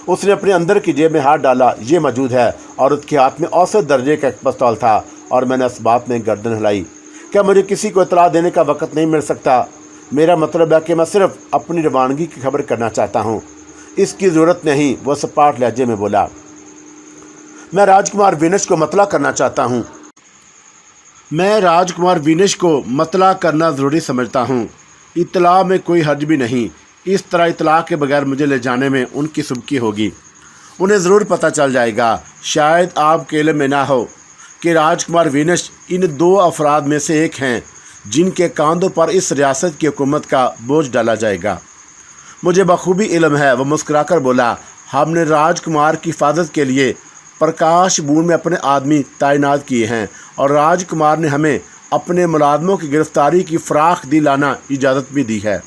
उसने अपने अंदर की जेब में हाथ डाला। ये मौजूद है। और उसके हाथ में औसत दर्जे का एक पिस्तौल था। और मैंने इस बात में गर्दन हिलाई। क्या मुझे किसी को इतला देने का वक्त नहीं मिल सकता? मेरा मतलब है कि मैं सिर्फ अपनी रवानगी की खबर करना चाहता हूँ। इसकी ज़रूरत नहीं, वो सपाट लहजे में बोला। मैं राजकुमार विनश को मतला करना चाहता हूँ। मैं राजकुमार विनश को मतला करना ज़रूरी समझता हूँ। इतला में कोई हर्ज भी नहीं। इस तरह इतला के बगैर मुझे ले जाने में उनकी सुबकी होगी। उन्हें ज़रूर पता चल जाएगा, शायद आपके इल्म में ना हो, कि राजकुमार विनश इन 2 अफराद में से एक हैं जिनके कांधों पर इस रियासत की हुकूमत का बोझ डाला जाएगा। मुझे बखूबी इल्म है, वह मुस्कुराकर बोला। हमने राजकुमार की हिफाजत के लिए प्रकाश बूंद में अपने आदमी तैनात किए हैं और राजकुमार ने हमें अपने मुलाजमों की गिरफ्तारी की फराख दिलाना इजाज़त भी दी है।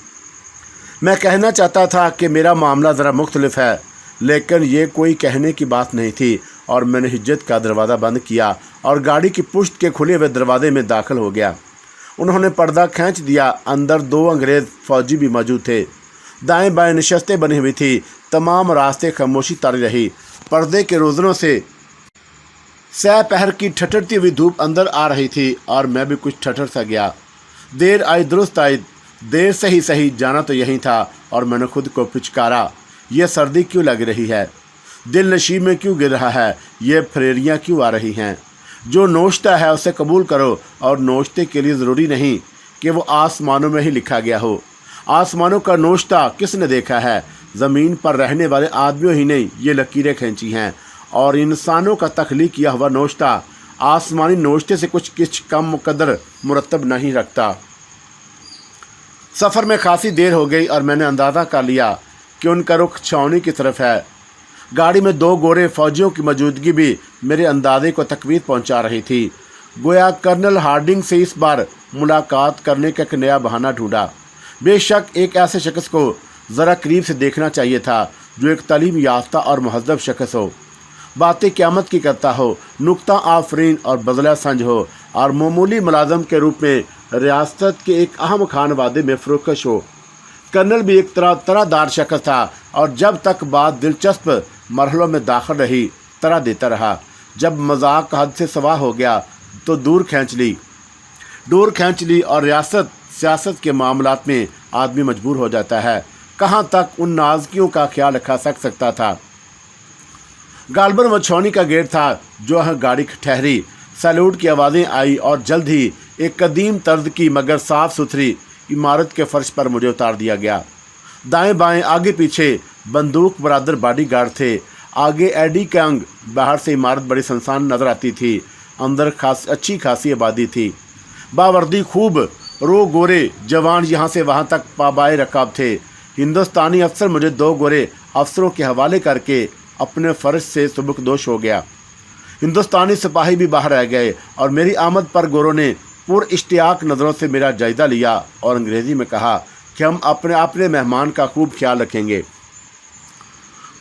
मैं कहना चाहता था कि मेरा मामला ज़रा मुख्तलिफ है, लेकिन ये कोई कहने की बात नहीं थी। और मैंने हिज्जत का दरवाज़ा बंद किया और गाड़ी की पुश्त के खुले हुए दरवाजे में दाखिल हो गया। उन्होंने पर्दा खींच दिया। अंदर 2 अंग्रेज़ फ़ौजी भी मौजूद थे। दाएं बाएं नशस्तें बनी हुई थी। तमाम रास्ते खामोशी तारी रही। पर्दे के रोज़नों से सह पहर की ठठरती हुई धूप अंदर आ रही थी और मैं भी कुछ ठठर सा गया। देर आई दुरुस्त आई। देर से ही सही, जाना तो यही था। और मैंने खुद को पिचकारा, यह सर्दी क्यों लग रही है? दिल नशीब में क्यों गिर रहा है? ये फरेरियाँ क्यों आ रही हैं? जो नोश्ता है उसे कबूल करो। और नोश्ते के लिए ज़रूरी नहीं कि वो आसमानों में ही लिखा गया हो। आसमानों का नोश्ता किसने देखा है? ज़मीन पर रहने वाले आदमियों ही ने ये लकीरें खींची हैं। और इंसानों का तख्लीक किया हुआ नोश्ता आसमानी नोश्ते से कुछ कम मुकद्दर मुरतब नहीं रखता। सफ़र में खासी देर हो गई और मैंने अंदाज़ा कर लिया कि उनका रुख छावनी की तरफ है। गाड़ी में 2 गोरे फ़ौजियों की मौजूदगी भी मेरे अंदाजे को तकवीत पहुंचा रही थी। गोया कर्नल हार्डिंग से इस बार मुलाकात करने का एक नया बहाना ढूंढा। बेशक एक ऐसे शख्स को ज़रा करीब से देखना चाहिए था जो एक तालीम याफ्ता और महज़ब शख्स हो, बातें क़यामत की करता हो, नुक्ता आफरीन और बदला संज हो और मामूली मुलाजम के रूप में रियासत के एक अहम खान वादे में फ़रोख्श हो। कर्नल भी एक तरहदार शख्स था और जब तक बात दिलचस्प मरहलों में दाखिल रही तरह देता रहा। जब मजाक हद से सवा हो गया तो डोर खींच ली और रियासत सियासत के मामलात में आदमी मजबूर हो जाता है। कहाँ तक उन नाज़कियों का ख्याल रखा सकता था। गालबन व छौनी का गेट था जो गाड़ी ठहरी। सैल्यूट की आवाज़ें आई और जल्द ही एक कदीम तर्ज की मगर साफ़ सुथरी इमारत के फर्श पर मुझे उतार दिया गया। दाएं बाएं आगे पीछे बंदूक बरादर बॉडीगार्ड थे। आगे एडी के अंग। बाहर से इमारत बड़ी सुनसान नज़र आती थी। अंदर अच्छी खासी आबादी थी। बावर्दी खूब रो गोरे जवान यहाँ से वहाँ तक पाबाए रकाब थे। हिंदुस्तानी अफसर मुझे 2 गोरे अफसरों के हवाले करके अपने फ़र्ज से सुबकदोश हो गया। हिंदुस्तानी सिपाही भी बाहर रह गए और मेरी आमद पर गोरों ने पुर इश्तियाक नज़रों से मेरा जायज़ा लिया और अंग्रेज़ी में कहा कि हम अपने मेहमान का खूब ख्याल रखेंगे।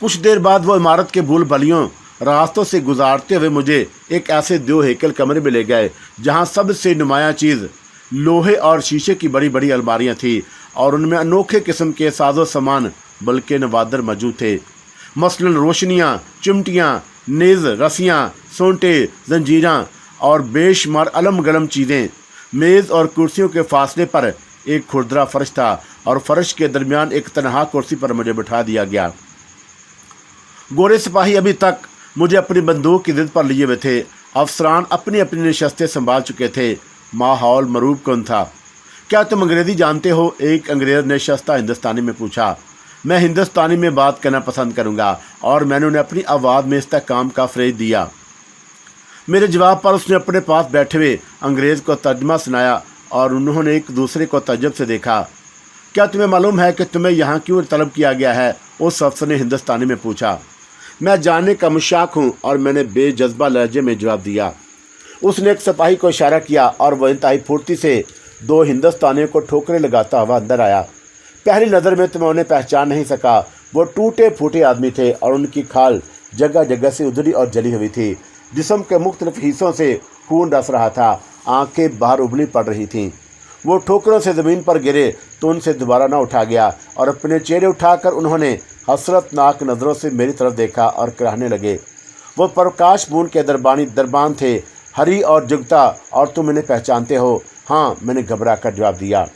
कुछ देर बाद वो इमारत के भूल भलियों रास्तों से गुजारते हुए मुझे एक ऐसे 2 हेकल कमरे में ले गए जहाँ सबसे नुमाया चीज़ लोहे और शीशे की बड़ी बड़ी अलमारियाँ थीं और उनमें अनोखे किस्म के साजो सामान बल्कि नवादर मौजूद थे। मसलन रोशनियाँ, चिमटियाँ, नेज़, रस्सियाँ, सोंटे, जंजीरां और बेशुमार अलम गलम चीज़ें। मेज़ और कुर्सियों के फासले पर एक खुरदरा फर्श था और फर्श के दरमियान एक तनहा कुर्सी पर मुझे बिठा दिया गया। गोरे सिपाही अभी तक मुझे अपनी बंदूक की जिद पर लिए हुए थे। अफसरान अपनी अपनी नशस्तें संभाल चुके थे। माहौल मरूब कौन था। क्या तुम अंग्रेज़ी जानते हो? एक अंग्रेज़ ने शस्ता हिंदुस्तानी में पूछा। मैं हिंदुस्तानी में बात करना पसंद करूंगा और मैंने उन्हें अपनी आवाज़ में इस्तेहकाम का फ्रेज दिया। मेरे जवाब पर उसने अपने पास बैठे हुए अंग्रेज़ को तर्जमा सुनाया और उन्होंने एक दूसरे को तजब से देखा। क्या तुम्हें मालूम है कि तुम्हें यहाँ क्यों तलब किया गया है? उस अफसर ने हिंदुस्तानी में पूछा। मैं जानने का मुशाक हूँ और मैंने बेजज्बा लहजे में जवाब दिया। उसने एक सिपाही को इशारा किया और वह इंतहाई फुर्ती से दो हिंदुस्तानियों को ठोकरें लगाता हुआ अंदर आया। पहली नज़र में तो मैं उन्हें पहचान नहीं सका। वो टूटे फूटे आदमी थे और उनकी खाल जगह जगह से उधड़ी और जली हुई थी। जिस्म के मुख्तलिफ हिस्सों से खून रस रहा था। आंखें बाहर उबली पड़ रही थीं। वो ठोकरों से ज़मीन पर गिरे तो उनसे दोबारा ना उठा गया और अपने चेहरे उठाकर उन्होंने हसरतनाक नज़रों से मेरी तरफ देखा और कराहने लगे। वो प्रकाश बूंद के दरबान थे, हरी और जुगता, और तुम इन्हें पहचानते हो? हाँ, मैंने घबरा कर जवाब दिया।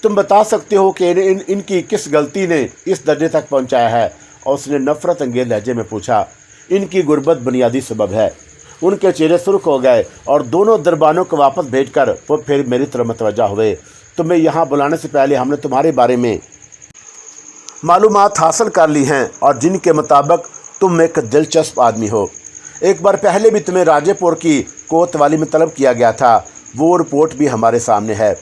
तुम बता सकते हो कि इनकी किस गलती ने इस दर्जे तक पहुंचाया है? और उसने नफरत अंगेज लहजे में पूछा। इनकी गुर्बत बुनियादी सबब है। उनके चेहरे सुर्ख हो गए और दोनों दरबानों को वापस भेजकर वो फिर मेरी तरफ मतवज्जा हुए। तुम्हें यहाँ बुलाने से पहले हमने तुम्हारे बारे में मालूमात हासिल कर ली हैं और जिनके मुताबिक तुम एक दिलचस्प आदमी हो। एक बार पहले भी तुम्हें राजेपुर की कोतवाली में तलब किया गया था। वो रिपोर्ट भी हमारे सामने है।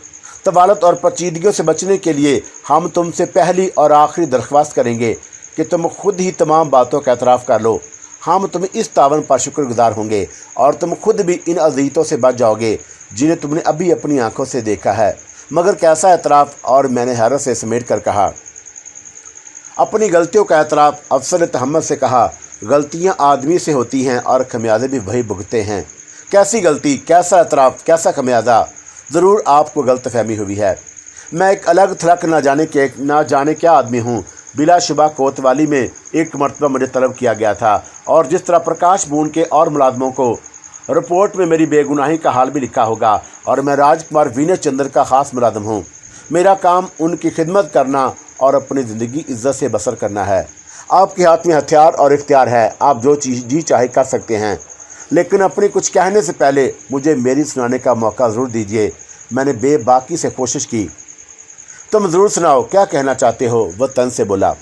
तवालत और पेचीदगियों से बचने के लिए हम तुमसे पहली और आखिरी दरख्वास्त करेंगे कि तुम खुद ही तमाम बातों का एतराफ़ कर लो। हम तुम्हें इस तावन पर शुक्रगुजार होंगे और तुम खुद भी इन अज़ीतों से बच जाओगे जिन्हें तुमने अभी अपनी आंखों से देखा है। मगर कैसा एतराफ़? और मैंने हैरत से समेट कर कहा। अपनी गलतियों का एतराफ़। अफसर ने तहम्मुल से कहा। गलतियाँ आदमी से होती हैं और खमियाजे भी वही भुगतते हैं। कैसी गलती? कैसा एतराफ़? कैसा खमियाजा? ज़रूर आपको गलत फहमी हुई है। मैं एक अलग थलक ना जाने क्या आदमी हूँ। बिलाशुबा कोतवाली में एक मरतबा मुझे तलब किया गया था और जिस तरह प्रकाश बूंद के और मुलाजमों को रिपोर्ट में मेरी बेगुनाही का हाल भी लिखा होगा। और मैं राजकुमार विनय चंद्र का ख़ास मुलाजम हूँ। मेरा काम उनकी खिदमत करना और अपनी ज़िंदगी इज्जत से बसर करना है। आपके हाथ में हथियार और इख्तियार है। आप जो चीज़ जी चाहे कर सकते हैं, लेकिन अपनी कुछ कहने से पहले मुझे मेरी सुनाने का मौका ज़रूर दीजिए। मैंने बेबाकी से कोशिश की। तुम ज़रूर सुनाओ, क्या कहना चाहते हो? वह तन से बोला।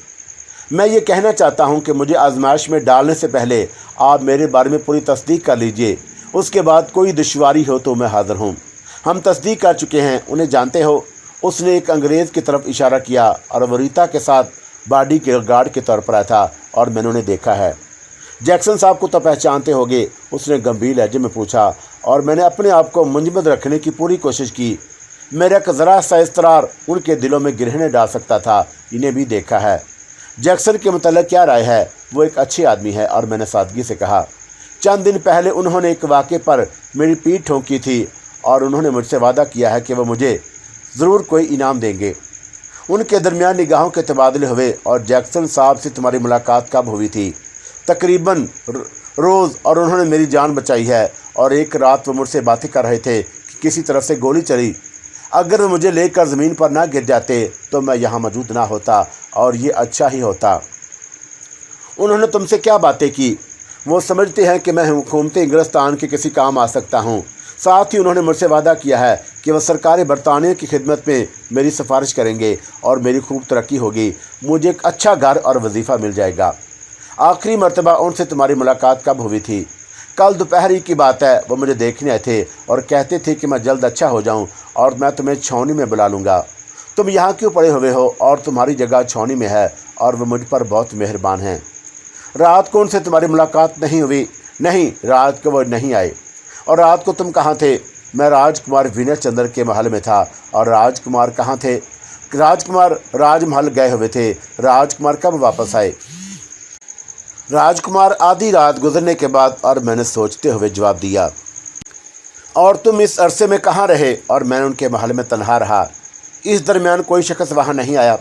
मैं ये कहना चाहता हूँ कि मुझे आजमाइश में डालने से पहले आप मेरे बारे में पूरी तस्दीक कर लीजिए। उसके बाद कोई दुश्वारी हो तो मैं हाज़िर हूँ। हम तस्दीक कर चुके हैं। उन्हें जानते हो? उसने एक अंग्रेज़ की तरफ इशारा किया और वरीता के साथ बॉडी के गार्ड के तौर पर आया था और मैंने उन्हें देखा है। जैक्सन साहब को तो पहचानते होगे? उसने गंभीर लहजे में पूछा और मैंने अपने आप को मुंजमद रखने की पूरी कोशिश की। मेरा एक ज़रा सा इसरार उनके दिलों में गिरहने डाल सकता था। इन्हें भी देखा है। जैक्सन के मुतल्लिक़ क्या राय है? वो एक अच्छे आदमी है। और मैंने सादगी से कहा। चंद दिन पहले उन्होंने एक वाक़े पर मेरी पीठ ठोंकी थी और उन्होंने मुझसे वादा किया है कि वह मुझे ज़रूर कोई इनाम देंगे। उनके दरमियान निगाहों के तबादले हुए। और जैक्सन साहब से तुम्हारी मुलाकात कब हुई थी? तकरीबन रोज़। और उन्होंने मेरी जान बचाई है। और एक रात वो मुझसे बातें कर रहे थे कि किसी तरफ से गोली चली। अगर वो मुझे लेकर ज़मीन पर ना गिर जाते तो मैं यहाँ मौजूद ना होता और ये अच्छा ही होता। उन्होंने तुमसे क्या बातें की? वो समझते हैं कि मैं हुकूमत इंग्लिस्तान के किसी काम आ सकता हूँ। साथ ही उन्होंने मुझसे वादा किया है कि वह सरकार बरतानिया की खिदमत में मेरी सिफारिश करेंगे और मेरी खूब तरक्की होगी। मुझे एक अच्छा घर और वजीफ़ा मिल जाएगा। आखिरी मरतबा उनसे तुम्हारी मुलाकात कब हुई थी? कल दोपहरी की बात है। वो मुझे देखने आए थे और कहते थे कि मैं जल्द अच्छा हो जाऊं और मैं तुम्हें छावनी में बुला लूँगा। तुम यहाँ क्यों पड़े हुए हो? और तुम्हारी जगह छावनी में है और वह मुझ पर बहुत मेहरबान हैं। रात को उनसे तुम्हारी मुलाकात नहीं हुई? नहीं, रात को वो नहीं आए। और रात को तुम कहाँ थे? मैं राजकुमार विनय चंद्र के महल में था। और राजकुमार कहाँ थे? राजकुमार राजमहल गए हुए थे। राजकुमार कब वापस आए? राजकुमार आधी रात गुजरने के बाद। और मैंने सोचते हुए जवाब दिया। और तुम इस अरसे में कहाँ रहे? और मैंने उनके महल में तन्हा रहा। इस दरमियान कोई शख्स वहाँ नहीं आया।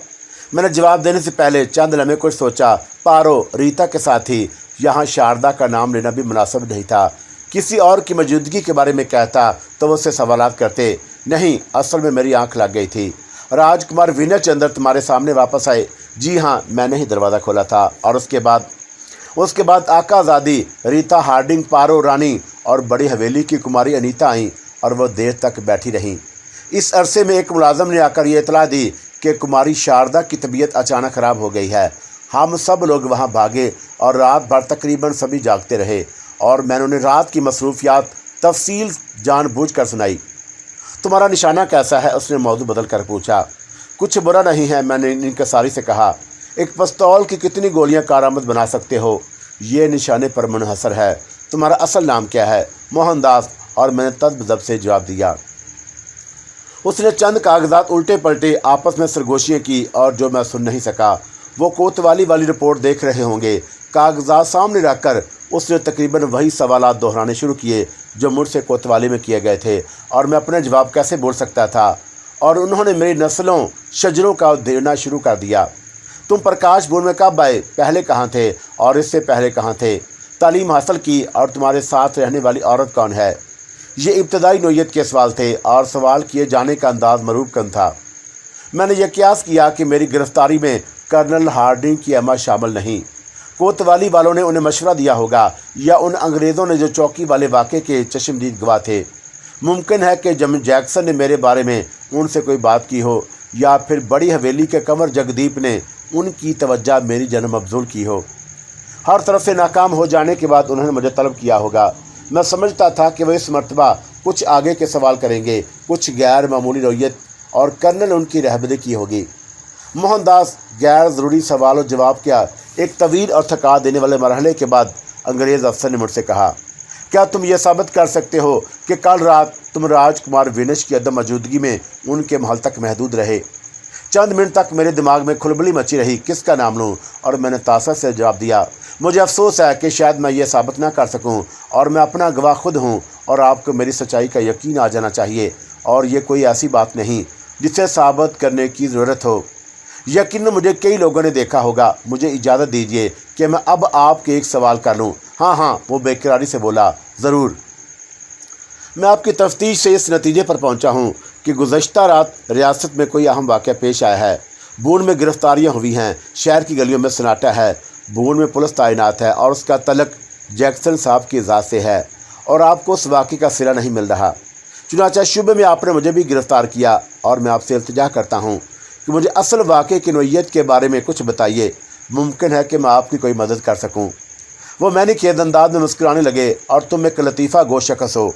मैंने जवाब देने से पहले चंद लम्हे कुछ सोचा। पारो रीता के साथ ही यहाँ शारदा का नाम लेना भी मुनासिब नहीं था। किसी और की मौजूदगी के बारे में कहता तो वो उससे सवालात करते। नहीं, असल में मेरी आंख लग गई थी। राजकुमार विनय चंद्र तुम्हारे सामने वापस आए। जी हाँ, मैंने ही दरवाज़ा खोला था। और उसके बाद आकाजादी रीता हार्डिंग, पारो रानी और बड़ी हवेली की कुमारी अनीता आईं और वो देर तक बैठी रहीं। इस अरसे में एक मुलाजम ने आकर ये इतला दी कि कुमारी शारदा की तबीयत अचानक ख़राब हो गई है। हम सब लोग वहाँ भागे और रात भर तकरीबन सभी जागते रहे और मैंने उन्हें रात की मसरूफियात तफसील जानबूझकर सुनाई। तुम्हारा निशाना कैसा है? उसने मौजू बदल कर पूछा। कुछ बुरा नहीं है, मैंने इनकसारी से कहा। एक पिस्तौल की कितनी गोलियां कारआमद बना सकते हो? ये निशाने पर मुनहसर है। तुम्हारा असल नाम क्या है? मोहनदास। और मैंने तदबदब से जवाब दिया। उसने चंद कागजात उल्टे पलटे आपस में सरगोशियाँ की और जो मैं सुन नहीं सका। वो कोतवाली वाली रिपोर्ट देख रहे होंगे। कागजात सामने रखकर उसने तकरीबन वही सवालात दोहराने शुरू किए जो मुझसे कोतवाली में किए गए थे और मैं अपने जवाब कैसे बोल सकता था। और उन्होंने मेरी नस्लों शजरों का देना शुरू कर दिया। तुम प्रकाश भवन में कब आए? पहले कहाँ थे और इससे पहले कहाँ थे? तालीम हासिल की और तुम्हारे साथ रहने वाली औरत कौन है? ये इब्तदाई नोयत के सवाल थे और सवाल किए जाने का अंदाज मरूब कन था। मैंने यह कियास किया कि मेरी गिरफ्तारी में कर्नल हार्डिंग की अम्मा शामिल नहीं। कोतवाली वालों ने उन्हें मशवरा दिया होगा या उन अंग्रेज़ों ने जो चौकी वाले वाक़े के चश्मदीद गवाह थे। मुमकिन है कि जम जैक्सन ने मेरे बारे में उनसे कोई बात की हो या फिर बड़ी हवेली के कंवर जगदीप ने उनकी तवज्जो मेरी जन्म अफजूल की हो। हर तरफ से नाकाम हो जाने के बाद उन्होंने मुझे तलब किया होगा। मैं समझता था कि वह इस मरतबा कुछ आगे के सवाल करेंगे, कुछ गैर मामूली रवैयत, और कर्नल उनकी रहबरी की होगी। मोहनदास, गैर ज़रूरी सवाल और जवाब क्या? एक तवील और थका देने वाले मरहले के बाद अंग्रेज़ अफसर ने मुझसे कहा, क्या तुम ये साबित कर सकते हो कि कल रात तुम राजकुमार विनश की अदम मौजूदगी में उनके महल तक महदूद रहे? चंद मिनट तक मेरे दिमाग में खुलबली मची रही, किसका नाम लूँ? और मैंने तासर से जवाब दिया, मुझे अफसोस है कि शायद मैं ये साबित ना कर सकूं और मैं अपना गवाह खुद हूं और आपको मेरी सच्चाई का यकीन आ जाना चाहिए और ये कोई ऐसी बात नहीं जिसे साबित करने की ज़रूरत हो। यकीन मुझे कई लोगों ने देखा होगा। मुझे इजाज़त दीजिए कि मैं अब आपके एक सवाल कर लूँ। हाँ, वो बेकरारी से बोला, ज़रूर। मैं आपकी तफ्तीश से इस नतीजे पर पहुँचा हूँ कि गुज़श्ता रात रियासत में कोई अहम वाक़या पेश आया है। बून में गिरफ्तारियाँ हुई हैं, शहर की गलियों में सन्नाटा है। बून में पुलिस तैनात है और उसका तलक जैक्सन साहब की ज़ात से है और आपको उस वाक़े का सिरा नहीं मिल रहा। चुनांचे शुबे में आपने मुझे भी गिरफ़्तार किया और मैं आपसे इल्तिजा करता हूँ कि मुझे असल वाक़े की नोयत के बारे में कुछ बताइए। मुमकिन है कि मैं आपकी कोई मदद कर सकूँ। वो मैंने खेद अंदाज में मुस्कुराने लगे। और तुम एक लतीफ़ा गो शख्स हो।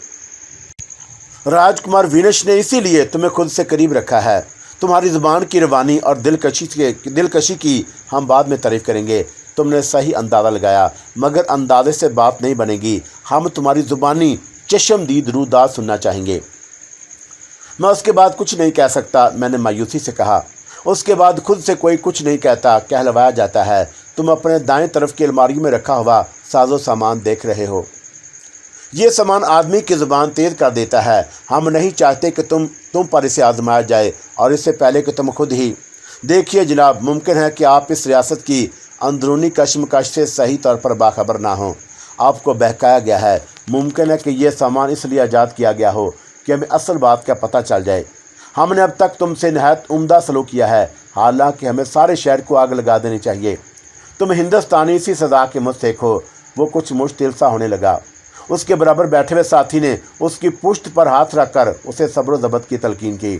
राजकुमार विनश ने इसीलिए तुम्हें खुद से करीब रखा है। तुम्हारी ज़ुबान की रवानी और दिलकशी की हम बाद में तारीफ़ करेंगे। तुमने सही अंदाज़ा लगाया, मगर अंदाज़े से बात नहीं बनेगी। हम तुम्हारी ज़ुबानी चश्मदीद रूदाद सुनना चाहेंगे। मैं उसके बाद कुछ नहीं कह सकता, मैंने मायूसी से कहा। उसके बाद खुद से कोई कुछ नहीं कहता, कहलवाया जाता है। तुम अपने दाएं तरफ की अलमारी में रखा हुआ साजो सामान देख रहे हो। ये सामान आदमी की ज़ुबान तेज़ कर देता है। हम नहीं चाहते कि तुम पर इसे आजमाया जाए और इससे पहले कि तुम खुद ही। देखिए जनाब, मुमकिन है कि आप इस रियासत की अंदरूनी कश्मकश से सही तौर पर बाखबर ना हो। आपको बहकाया गया है। मुमकिन है कि यह सामान इसलिए ईजाद किया गया हो कि हमें असल बात का पता चल जाए। हमने अब तक तुमसे नहायत उम्दा सलूक किया है, हालांकि हमें सारे शहर को आग लगा देनी चाहिए। तुम हिंदुस्तानी इसी सज़ा के मुस्तहिक हो। वो कुछ मुश्तिल सा होने लगा। उसके बराबर बैठे हुए साथी ने उसकी पुश्त पर हाथ रखकर उसे सब्र ज़बत की तलकीन की।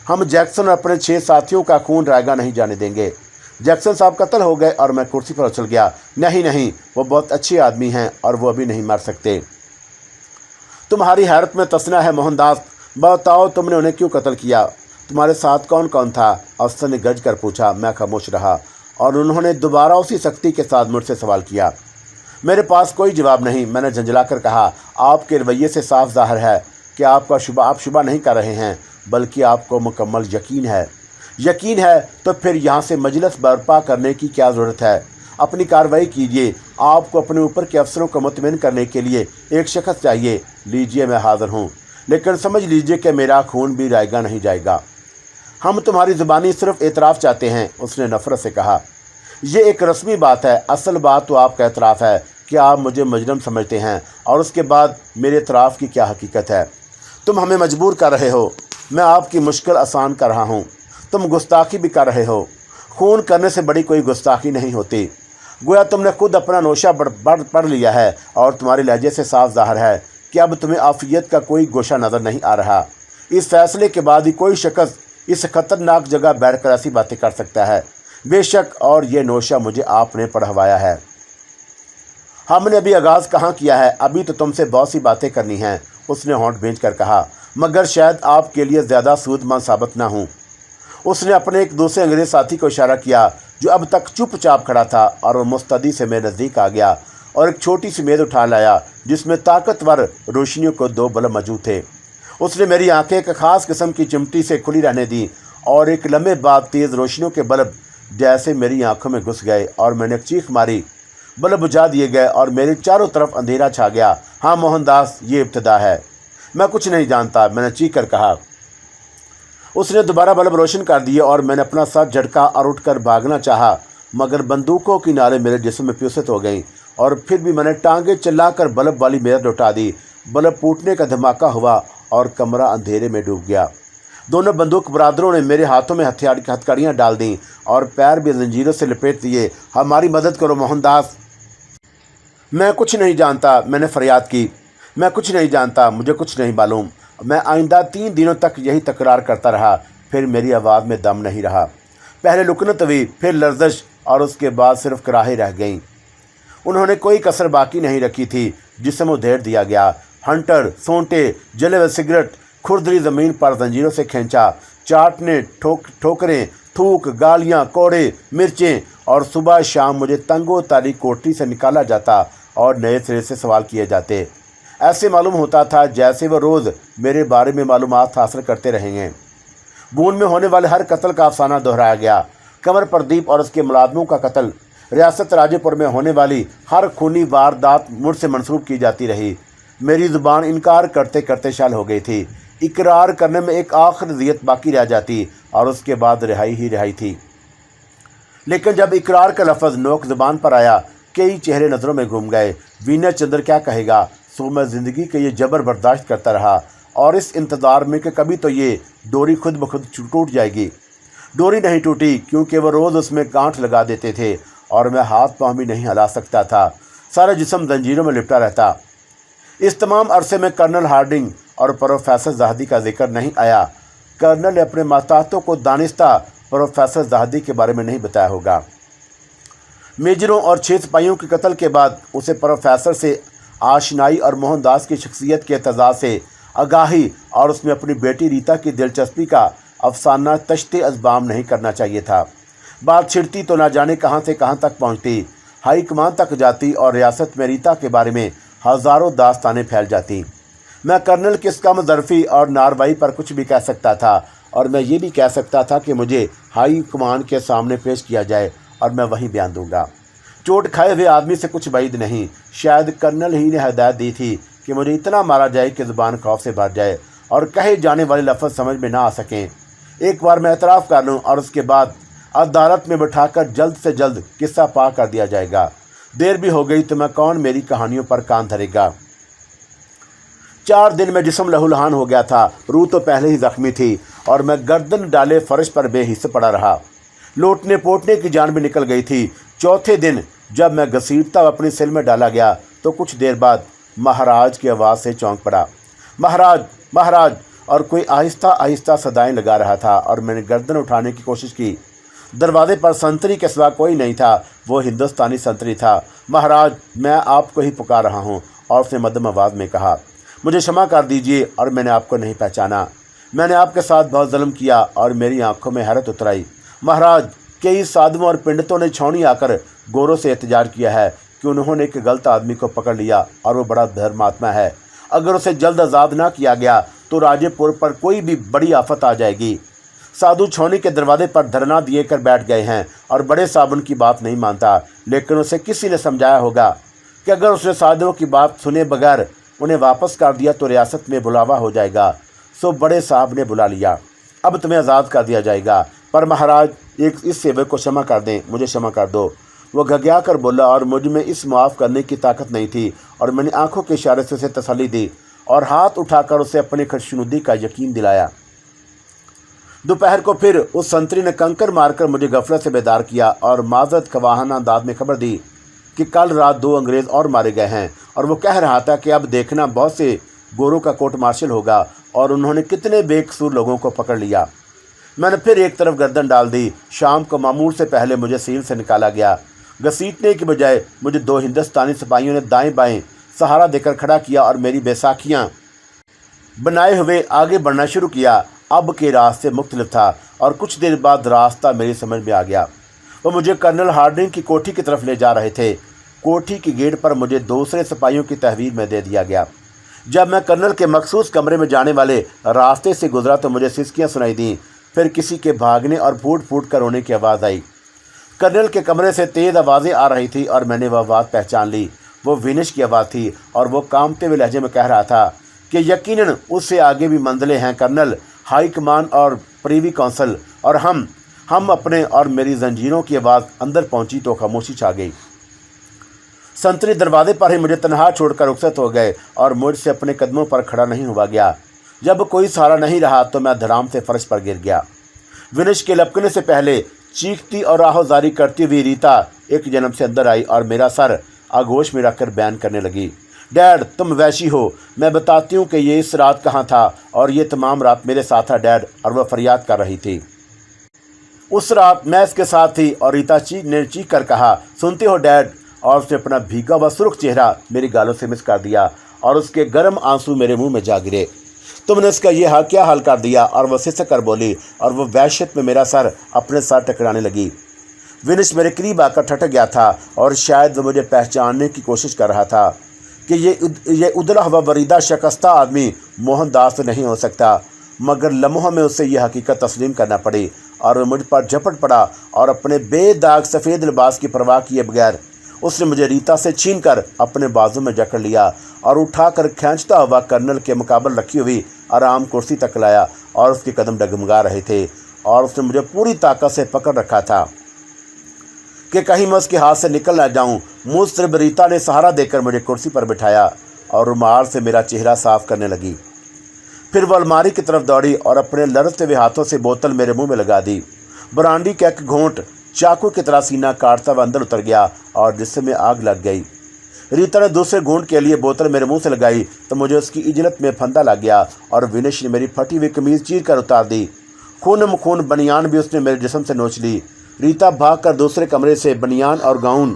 हम जैक्सन और अपने 6 साथियों का खून रायगा नहीं जाने देंगे। जैक्सन साहब कत्ल हो गए और मैं कुर्सी पर उछल गया। नहीं, वो बहुत अच्छे आदमी हैं और वो अभी नहीं मर सकते। तुम्हारी हैरत में तसना है मोहनदास। बताओ, तुमने उन्हें क्यों कत्ल किया? तुम्हारे साथ कौन कौन था? अफसर ने गरज कर पूछा। मैं खामोश रहा और उन्होंने दोबारा उसी सख्ती के साथ मुझसे सवाल किया। मेरे पास कोई जवाब नहीं। मैंने झंझला कर कहा, आपके रवैये से साफ जाहिर है कि आप शुबा नहीं कर रहे हैं, बल्कि आपको मुकम्मल यकीन है तो फिर यहाँ से मजलिस बर्पा करने की क्या ज़रूरत है? अपनी कार्रवाई कीजिए। आपको अपने ऊपर के अफसरों को मुतमिन करने के लिए एक शख्स चाहिए। लीजिए, मैं हाज़िर हूँ, लेकिन समझ लीजिए कि मेरा खून भी रायगा नहीं जाएगा। हम तुम्हारी ज़ुबानी सिर्फ एतराफ़ चाहते हैं, उसने नफ़रत से कहा। ये एक रस्मी बात है, असल बात तो आपका एतराफ़ है कि आप मुझे मुजरिम समझते हैं, और उसके बाद मेरे एतराफ़ की क्या हकीकत है? तुम हमें मजबूर कर रहे हो, मैं आपकी मुश्किल आसान कर रहा हूँ। तुम गुस्ताखी भी कर रहे हो, खून करने से बड़ी कोई गुस्ताखी नहीं होती। गोया तुमने खुद अपना नोशा पढ़ लिया है, और तुम्हारे लहजे से साफ ज़ाहिर है कि अब तुम्हें आफियत का कोई गोशा नज़र नहीं आ रहा। इस फैसले के बाद ही कोई शख्स इस खतरनाक जगह बैठकर ऐसी बातें कर सकता है। बेशक, और ये नोशा मुझे आपने पढ़वाया है। हमने अभी आगाज़ कहाँ किया है, अभी तो तुमसे बहुत सी बातें करनी हैं, उसने होंठ भींच कर कहा, मगर शायद आपके लिए ज़्यादा सूदमंद साबित ना हूँ। उसने अपने एक दूसरे अंग्रेज़ साथी को इशारा किया जो अब तक चुपचाप खड़ा था, और वो मुस्तैदी से मेरे नज़दीक आ गया और एक छोटी सी मेज़ उठा लाया जिसमें ताकतवर रोशनियों को 2 बल्ब मौजूद थे। उसने मेरी आंखें एक ख़ास किस्म की चिमटी से खुली रहने दी, और एक लम्हे बाद तेज़ रोशनियों के बल्ब जैसे मेरी आंखों में घुस गए, और मैंने एक चीख मारी। बल्ब बुझा दिए गए और मेरे चारों तरफ अंधेरा छा गया। हाँ मोहनदास, ये इब्तिदा है। मैं कुछ नहीं जानता, मैंने चीख कर कहा। उसने दोबारा बल्ब रोशन कर दिए और मैंने अपना सर झटका और उठकर भागना चाहा, मगर बंदूकों की नारें मेरे जिस्म में प्युसत हो गईं, और फिर भी मैंने टांगें चिल्लाकर बल्ब वाली मेज़ लौटा दी। बल्ब फूटने का धमाका हुआ और कमरा अंधेरे में डूब गया। दोनों बंदूक बरादरों ने मेरे हाथों में हथकड़ियाँ डाल दीं और पैर भी जंजीरों से लपेट दिए। हमारी मदद करो मोहनदास। मैं कुछ नहीं जानता, मैंने फरियाद की। मैं कुछ नहीं जानता, मुझे कुछ नहीं मालूम। मैं आइंदा 3 दिनों तक यही तकरार करता रहा। फिर मेरी आवाज़ में दम नहीं रहा। पहले लुकनत हुई, फिर लर्जश, और उसके बाद सिर्फ कराहें रह गईं। उन्होंने कोई कसर बाकी नहीं रखी थी। जिस्म उधेड़ दिया गया। हंटर, सोंटे, जले हुए सिगरेट खुरदरी ज़मीन पर जंजीरों से खींचा। चाटने, ठोकरें, थूक, गालियाँ, कोड़े, मिर्चें, और सुबह शाम मुझे तंगो तारी कोठरी से निकाला जाता और नए सिरे से सवाल किए जाते। ऐसे मालूम होता था जैसे वो रोज़ मेरे बारे में मालूमात हासिल करते रहेंगे। बून में होने वाले हर कत्ल का अफसाना दोहराया गया। कंवर प्रदीप और उसके मुलाजमों का कत्ल, रियासत राजेपुर में होने वाली हर खूनी वारदात मुझसे मंसूब की जाती रही। मेरी ज़ुबान इनकार करते करते शल हो गई थी। इकरार करने में एक आखिरी ज़ियत बाकी रह जाती, और उसके बाद रिहाई ही रिहाई थी। लेकिन जब इकरार का लफ्ज़ नोक ज़ुबान पर आया, कई चेहरे नज़रों में घूम गए। विनय चंद्र क्या कहेगा? सो मैं ज़िंदगी के ये जबर बर्दाश्त करता रहा, और इस इंतज़ार में कि कभी तो ये डोरी खुद ब खुद टूट जाएगी। डोरी नहीं टूटी, क्योंकि वो रोज़ उसमें गांठ लगा देते थे, और मैं हाथ पाँव भी नहीं हिला सकता था। सारा जिस्म जंजीरों में लिपटा रहता। इस तमाम अरसे में कर्नल हार्डिंग और प्रोफेसर ज़ाहदी का जिक्र नहीं आया। कर्नल ने अपने माताहतों को दानिस्ता प्रोफेसर ज़ाहदी के बारे में नहीं बताया होगा। मेजरों और 6 सिपाहियों के कत्ल के बाद उसे प्रोफेसर से आशनाई और मोहनदास की शख्सियत के एतजाज़ से आगाही और उसमें अपनी बेटी रीता की दिलचस्पी का अफसाना तश्ते अज़बाम नहीं करना चाहिए था। बात छिड़ती तो ना जाने कहाँ से कहाँ तक पहुँचती, हाई कमान तक जाती और रियासत में रीता के बारे में हज़ारों दास्तानें फैल जाती। मैं कर्नल की कम ज़रफ़ी और नारवाई पर कुछ भी कह सकता था, और मैं ये भी कह सकता था कि मुझे हाई कमान के सामने पेश किया जाए और मैं वहीं बयान दूंगा। चोट खाए हुए आदमी से कुछ बैद नहीं। शायद कर्नल ही ने हदायत दी थी कि मुझे इतना मारा जाए कि ज़ुबान खौफ से भर जाए और कहे जाने वाले लफ्ज़ समझ में ना आ सकें। एक बार मैं एतराफ़ कर लूँ और उसके बाद अदालत में बिठाकर जल्द से जल्द किस्सा पा कर दिया जाएगा। देर भी हो गई तो मैं कौन मेरी कहानियों पर कान धरेगा। 4 दिन में जिस्म लहूलुहान हो गया था। रूह तो पहले ही ज़ख्मी थी और मैं गर्दन डाले फर्श पर बेहिस्स पड़ा रहा। लोटने पोटने की जान भी निकल गई थी। चौथे दिन जब मैं घसीटता अपनी सेल में डाला गया तो कुछ देर बाद महाराज की आवाज़ से चौंक पड़ा। महाराज, महाराज, और कोई आहिस्ता आहिस्ता सदाएं लगा रहा था और मैंने गर्दन उठाने की कोशिश की। दरवाजे पर संतरी के सिवा कोई नहीं था। वो हिंदुस्तानी संतरी था। महाराज, मैं आपको ही पुकार रहा हूँ, और उसने मध्यम आवाज़ में कहा। मुझे क्षमा कर दीजिए और मैंने आपको नहीं पहचाना। मैंने आपके साथ बहुत जुल्म किया और मेरी आंखों में हैरत उतर आई। महाराज, कई साधुओं और पंडितों ने छावनी आकर गोरों से एहतजाज किया है कि उन्होंने एक गलत आदमी को पकड़ लिया और वो बड़ा धर्मात्मा है। अगर उसे जल्द आज़ाद ना किया गया तो राजेपुर पर कोई भी बड़ी आफत आ जाएगी। साधु छावनी के दरवाजे पर धरना दिए कर बैठ गए हैं और बड़े साहब उनकी बात नहीं मानता, लेकिन उसे किसी ने समझाया होगा कि अगर उसने साधुओं की बात सुने बगैर उन्हें वापस कर दिया तो रियासत में बुलावा हो जाएगा। सो बड़े साहब ने बुला लिया। اب تمہیں آزاد کر دیا جائے گا، پر مہاراج اس سیوک کو क्षमा کر دیں، مجھے क्षमा کر دو۔ وہ گھگیا کر بولا اور مجھ میں اس معاف کرنے کی طاقت نہیں تھی، اور میں نے آنکھوں کے اشارے سے اسے تسلی دی اور ہاتھ اٹھا کر اسے اپنی خوشنودی کا یقین دلایا۔ دوپہر کو پھر اس سنتری نے کنکر مار کر مجھے غفلت سے بیدار کیا اور معذرت خواہانہ انداز میں خبر دی کہ کل رات 2 انگریز اور مارے گئے ہیں، اور وہ کہہ رہا تھا کہ اب دیکھنا بہت سے گوروں کا کورٹ مارشل ہوگا اور انہوں نے کتنے بے قصور لوگوں کو پکڑ لیا۔ میں نے پھر ایک طرف گردن ڈال دی۔ شام کو معمول سے پہلے مجھے سیل سے نکالا گیا۔ گھسیٹنے کی بجائے مجھے 2 ہندوستانی سپاہیوں نے دائیں بائیں سہارا دے کر کھڑا کیا اور میری بیساکھیاں بنائے ہوئے آگے بڑھنا شروع کیا۔ اب کے راستے مختلف تھا اور کچھ دیر بعد راستہ میری سمجھ میں آ گیا۔ وہ مجھے کرنل ہارڈنگ کی کوٹھی کی طرف لے جا رہے تھے۔ کوٹھی کی گیٹ پر مجھے دوسرے سپاہیوں کی تحویل میں دے دیا گیا۔ جب میں کرنل کے مخصوص کمرے میں جانے والے راستے سے گزرا تو مجھے سسکیاں سنائی دیں، پھر کسی کے بھاگنے اور پھوٹ پھوٹ کر رونے کی آواز آئی۔ کرنل کے کمرے سے تیز آوازیں آ رہی تھی اور میں نے وہ آواز پہچان لی۔ وہ وینش کی آواز تھی اور وہ کانپتے ہوئے لہجے میں کہہ رہا تھا کہ یقیناً اس سے آگے بھی منزلیں ہیں کرنل، ہائی کمان اور پریوی کونسل، اور ہم اپنے اور میری زنجیروں کی آواز اندر پہنچی تو خاموشی چھا گئی۔ سنتری دروازے پر ہی مجھے تنہا چھوڑ کر رخصت ہو گئے اور مجھ سے اپنے قدموں پر کھڑا نہیں ہوا گیا۔ جب کوئی سہارا نہیں رہا تو میں دھڑام سے فرش پر گر گیا۔ وینش کے لپکنے سے پہلے چیختی اور راہو زاری کرتی ہوئی ریتا ایک جنم سے اندر آئی اور میرا سر آغوش میں رکھ کر بیان کرنے لگی۔ ڈیڈ، تم ویشی ہو، میں بتاتی ہوں کہ یہ اس رات کہاں تھا، اور یہ تمام رات میرے ساتھ تھا ڈیڈ، اور وہ فریاد کر رہی تھی۔ اس رات میں اس کے ساتھ تھی، اور ریتا نے چیخ کر کہا، سنتے ہو ڈیڈ، اور اس نے اپنا بھیگا ہوا سرخ چہرہ میری گالوں سے مس کر دیا اور اس کے گرم آنسو میرے منہ میں جا گرے۔ تم نے اس کا یہ کیا حال کر دیا؟ اور وہ سسک کر بولی اور وہ وحشت میں میرا سر اپنے سر ٹکرانے لگی۔ وینش میرے قریب آ کر ٹھٹک گیا تھا اور شاید وہ مجھے پہچاننے کی کوشش کر رہا تھا کہ یہ ادلا ہوا وریدہ شکستہ آدمی موہن داس نہیں ہو سکتا، مگر لمحوں میں اسے یہ حقیقت تسلیم کرنا پڑی اور وہ مجھ پر جھپٹ پڑا اور اپنے بے داغ سفید لباس کی پرواہ کیے بغیر اس نے مجھے ریتا سے چھین کر اپنے بازو میں جکڑ لیا اور اٹھا کر کھینچتا ہوا کرنل کے مقابل رکھی ہوئی آرام کرسی تک لایا، اور اس کے قدم ڈگمگا رہے تھے اور اس نے مجھے پوری طاقت سے پکڑ رکھا تھا کہ کہیں میں اس کے ہاتھ سے نکل نہ جاؤں۔ مضطرب ریتا نے سہارا دے کر مجھے کرسی پر بٹھایا اور رومال سے میرا چہرہ صاف کرنے لگی۔ پھر وہ الماری کی طرف دوڑی اور اپنے لرزتے ہوئے ہاتھوں سے بوتل میرے منہ میں لگا دی۔ برانڈی کا ایک گھونٹ چاقو کی طرح سینہ کاٹتا ہوا اندر اتر گیا اور جسم میں آگ لگ گئی۔ ریتا نے دوسرے گھونٹ کے لیے بوتل میرے منہ سے لگائی تو مجھے اس کی اجلت میں پھندا لگ گیا اور وینش نے میری پھٹی ہوئی قمیض چیر کر اتار دی۔ خون بنیان بھی اس نے میرے جسم سے نوچ لی۔ ریتا بھاگ کر دوسرے کمرے سے بنیان اور گاؤن